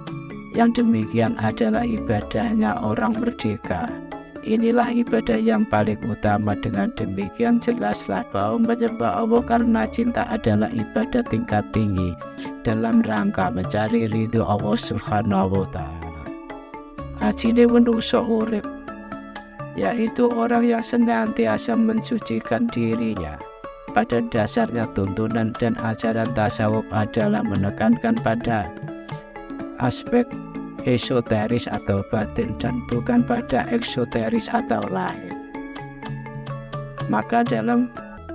Yang demikian adalah ibadahnya orang merdeka. Inilah ibadah yang paling utama. Dengan demikian jelaslah bahwa menyembah Allah karena cinta adalah ibadah tingkat tinggi dalam rangka mencari ridho Allah Subhanahu wa Ta'ala. Ajine menungso urip, yaitu orang yang senantiasa mensucikan dirinya. Pada dasarnya tuntunan dan ajaran tasawuf adalah menekankan pada aspek esoteris atau batin dan bukan pada eksoteris atau lahir. Maka dalam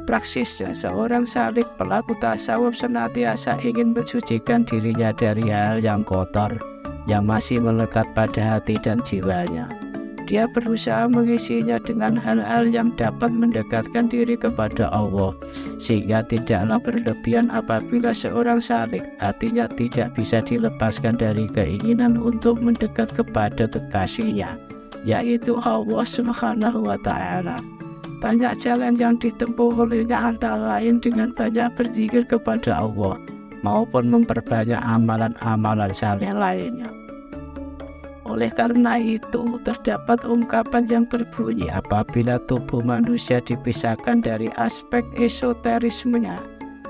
praksisnya seorang salik pelaku tasawuf senantiasa ingin mensucikan dirinya dari hal yang kotor yang masih melekat pada hati dan jiwanya. Dia berusaha mengisinya dengan hal-hal yang dapat mendekatkan diri kepada Allah, sehingga tidaklah berlebihan apabila seorang salik hatinya tidak bisa dilepaskan dari keinginan untuk mendekat kepada kekasihnya, yaitu Allah Subhanahu wa Ta'ala. Banyak jalan yang ditempuh olehnya antara lain dengan banyak berzikir kepada Allah maupun memperbanyak amalan-amalan saleh lainnya. Oleh karena itu, terdapat ungkapan yang berbunyi, apabila tubuh manusia dipisahkan dari aspek esoterismenya,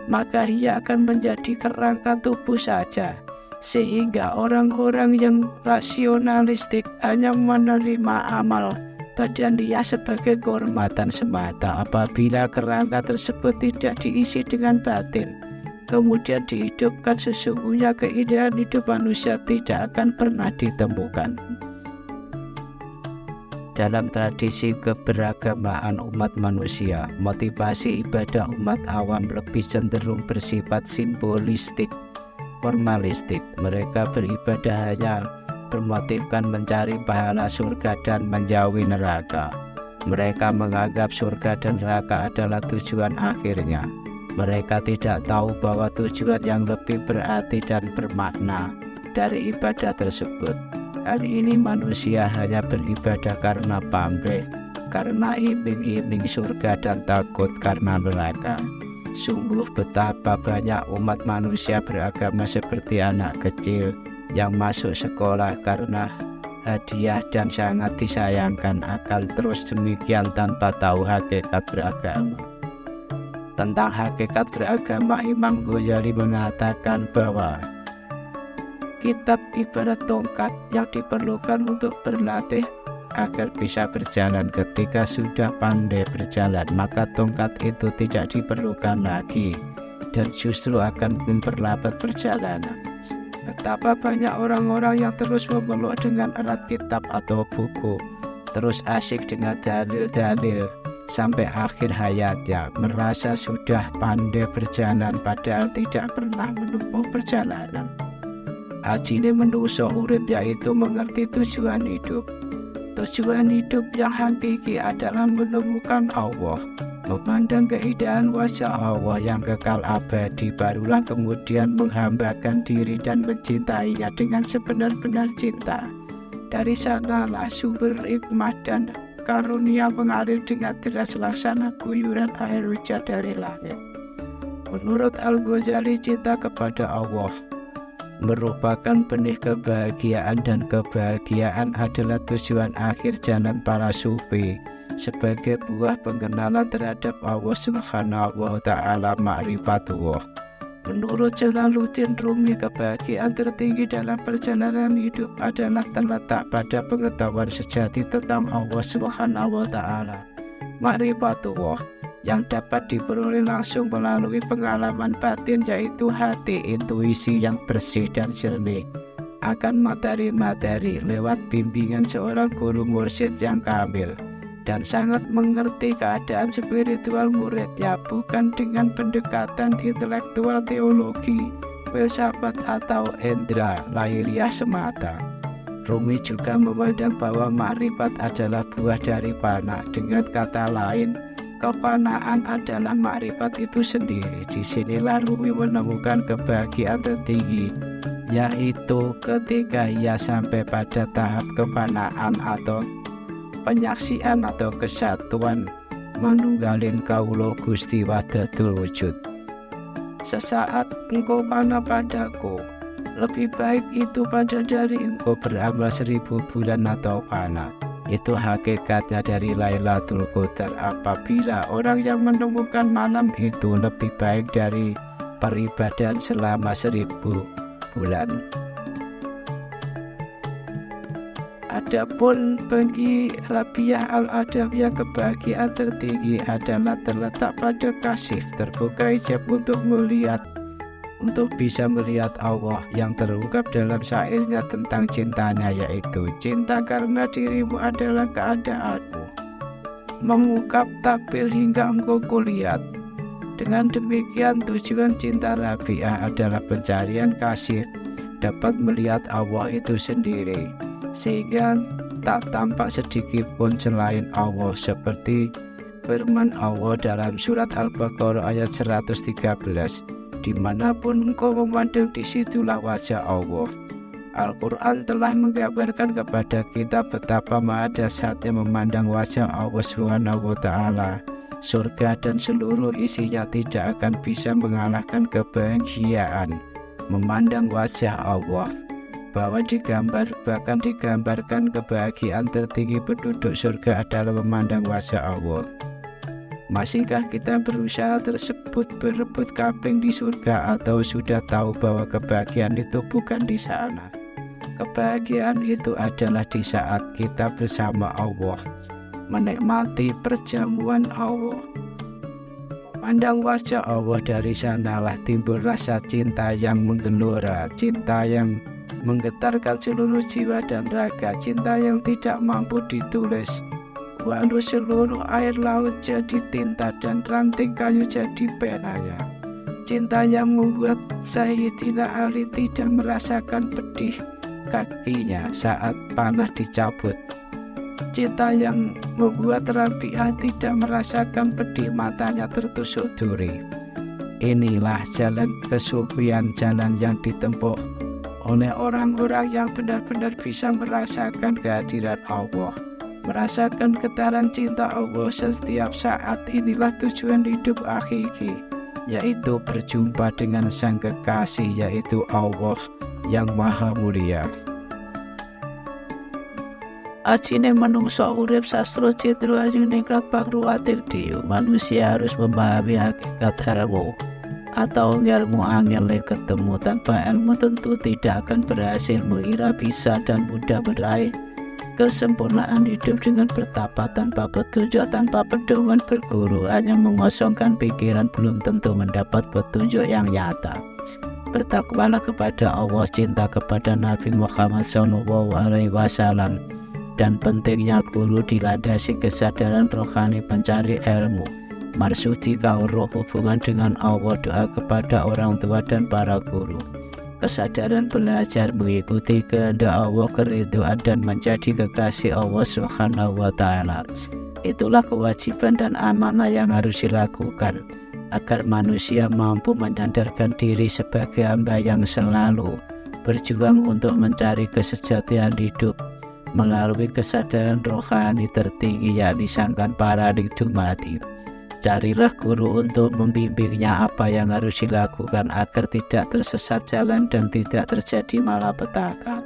maka ia akan menjadi kerangka tubuh saja, sehingga orang-orang yang rasionalistik hanya menerima amal badan dia sebagai kehormatan semata. Apabila kerangka tersebut tidak diisi dengan batin, kemudian dihidupkan, sesungguhnya keindahan hidup manusia tidak akan pernah ditemukan. Dalam tradisi keberagamaan umat manusia, motivasi ibadah umat awam lebih cenderung bersifat simbolistik, formalistik. Mereka beribadah hanya bermotifkan mencari pahala surga dan menjauhi neraka. Mereka menganggap surga dan neraka adalah tujuan akhirnya. Mereka tidak tahu bahwa tujuan yang lebih berarti dan bermakna dari ibadah tersebut. Kali ini manusia hanya beribadah karena pamrih, karena iming-iming surga dan takut karena neraka. Sungguh betapa banyak umat manusia beragama seperti anak kecil yang masuk sekolah karena hadiah dan sangat disayangkan akan terus demikian tanpa tahu hakikat beragama. Tentang hakikat beragama, Imam Ghazali mengatakan bahwa kitab ibarat tongkat yang diperlukan untuk berlatih agar bisa berjalan. Ketika sudah pandai berjalan, maka tongkat itu tidak diperlukan lagi dan justru akan memperlambat perjalanan. Betapa banyak orang-orang yang terus memeluk dengan erat kitab atau buku, terus asyik dengan dalil-dalil sampai akhir hayatnya, merasa sudah pandai berjalan padahal tidak pernah menempuh perjalanan. Ajine menungso urip, yaitu mengerti tujuan hidup. Tujuan hidup yang hakiki adalah menemukan Allah, memandang keindahan wajah Allah yang kekal abadi, barulah kemudian menghambakan diri dan mencintainya dengan sebenar-benar cinta. Dari sanalah sumber hikmah dan karunia mengalir dengan deras laksana guyuran air hujan dari langit. Menurut Al-Ghazali, cinta kepada Allah merupakan benih kebahagiaan, dan kebahagiaan adalah tujuan akhir jalan para sufi sebagai buah pengenalan terhadap Allah Subhanahu wa Ta'ala, ma'rifatullah. Menurut Jalaluddin Rumi, kebahagiaan tertinggi dalam perjalanan hidup adalah terletak pada pengetahuan sejati tentang Allah Subhanahu wa Ta'ala, ma'rifatullah, yang dapat diperoleh langsung melalui pengalaman batin, yaitu hati intuisi yang bersih dan jernih akan materi-materi lewat bimbingan seorang guru mursyid yang kamil dan sangat mengerti keadaan spiritual muridnya, bukan dengan pendekatan intelektual, teologi, filsafat atau indra lahiriah semata. Rumi juga memandang bahwa makrifat adalah buah dari fana. Dengan kata lain, kefanaan adalah makrifat itu sendiri. Disinilah Rumi menemukan kebahagiaan tertinggi, yaitu ketika ia sampai pada tahap kefanaan atau penyaksian atau kesatuan manunggalin kaulo Gusti wahdatul wujud. Sesaat engkau fana padaku, lebih baik itu pada dari engkau beramal 1000 bulan atau panah. Itu hakikatnya dari Lailatul Qadar. Apabila orang yang menemukan malam itu lebih baik dari peribadahan selama 1000 bulan. Adapun bagi Rabiah Al-Adawiyah, kebahagiaan tertinggi adalah terletak pada kasih, terbuka hijab untuk bisa melihat Allah yang terungkap dalam syairnya tentang cintanya, yaitu cinta karena dirimu adalah keadaanmu, mengungkap takbir hingga engkau kulihat. Dengan demikian tujuan cinta Rabiah adalah pencarian kasih, dapat melihat Allah itu sendiri, sehingga tak tampak sedikit pun selain Allah, seperti firman Allah dalam surat Al-Baqarah ayat 113, dimanapun engkau memandang disitulah wajah Allah. Al-Quran telah menggambarkan kepada kita betapa maha dahsyatnya memandang wajah Allah SWT. Surga dan seluruh isinya tidak akan bisa mengalahkan kebahagiaan memandang wajah Allah. Bahkan digambarkan kebahagiaan tertinggi penduduk surga adalah memandang wajah Allah. Masihkah kita berusaha tersebut berebut kapling di surga, atau sudah tahu bahwa kebahagiaan itu bukan di sana? Kebahagiaan itu adalah di saat kita bersama Allah, menikmati perjamuan Allah, memandang wajah Allah. Dari sanalah timbul rasa cinta yang menggelora, cinta yang menggetarkan seluruh jiwa dan raga, cinta yang tidak mampu ditulis. Walau seluruh air laut jadi tinta dan ranting kayu jadi penanya. Cinta yang membuat Sayyidina Ali tidak merasakan pedih kakinya saat panah dicabut. Cinta yang membuat Rabiah tidak merasakan pedih matanya tertusuk duri. Inilah jalan kesufian, jalan yang ditempuh oleh orang-orang yang benar-benar bisa merasakan kehadiran Allah, merasakan getaran cinta Allah setiap saat. Inilah tujuan hidup hakiki, yaitu berjumpa dengan Sang Kekasih, yaitu Allah yang Maha Mulia. Ajine manungsa urip sastra citra yuningrat pangruwating diyu. Manusia harus memahami hakikat ilmu, atau ilmu angel ketemu. Tanpa ilmu tentu tidak akan berhasil mengira bisa dan mudah meraih kesempurnaan hidup dengan bertapa. Tanpa petunjuk, tanpa pedoman berguru, hanya mengosongkan pikiran, belum tentu mendapat petunjuk yang nyata. Bertakwalah kepada Allah, cinta kepada Nabi Muhammad SAW, dan pentingnya guru dilandasi kesadaran rohani pencari ilmu. Marsudi roh hubungan dengan Allah, doa kepada orang tua dan para guru. Kesadaran belajar mengikuti kehendak Allah, keridhaan dan menjadi kekasih Allah SWT. Itulah kewajiban dan amanah yang harus dilakukan agar manusia mampu menyandarkan diri sebagai hamba yang selalu berjuang untuk mencari kesejatian hidup melalui kesadaran rohani tertinggi yang disangkan para nikmati. Carilah guru untuk membimbingnya apa yang harus dilakukan agar tidak tersesat jalan dan tidak terjadi malapetaka.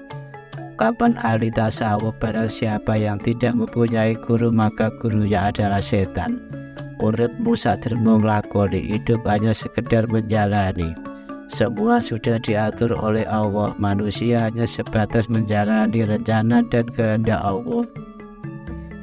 Kapan ahli tasawuf, barang siapa yang tidak mempunyai guru maka gurunya adalah setan. Uripmu sadermu nglakoni, hidup hanya sekedar menjalani. Semua sudah diatur oleh Allah, manusia hanya sebatas menjalani rencana dan kehendak Allah.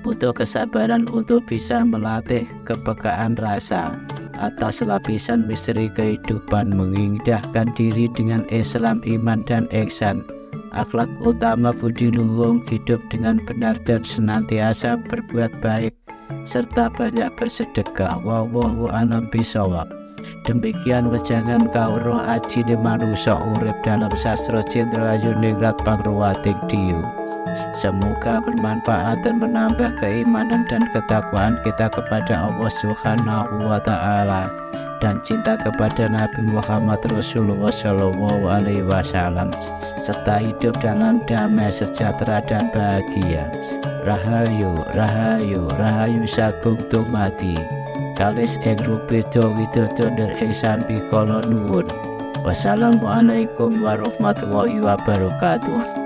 Butuh kesabaran untuk bisa melatih kepekaan rasa atas lapisan misteri kehidupan, mengindahkan diri dengan Islam, iman dan ihsan, akhlak utama, budi luhur, hidup dengan benar dan senantiasa berbuat baik, serta banyak bersedekah. Wallahu a'lam bishawab. Demikian wejangan kawruh ajine manungsa urip dalam sastra Jenderal Yuningrat pangruwating diyu. Semoga bermanfaat dan menambah keimanan dan ketakwaan kita kepada Allah Subhanahu wa Ta'ala dan cinta kepada Nabi Muhammad Rasulullah SAW, serta hidup dalam damai, sejahtera dan bahagia. Rahayu, rahayu, rahayu sagung tumati. Kalis ing rupedo widodo ing ihsan bikala nuwun. Wassalamualaikum warahmatullahi wabarakatuh.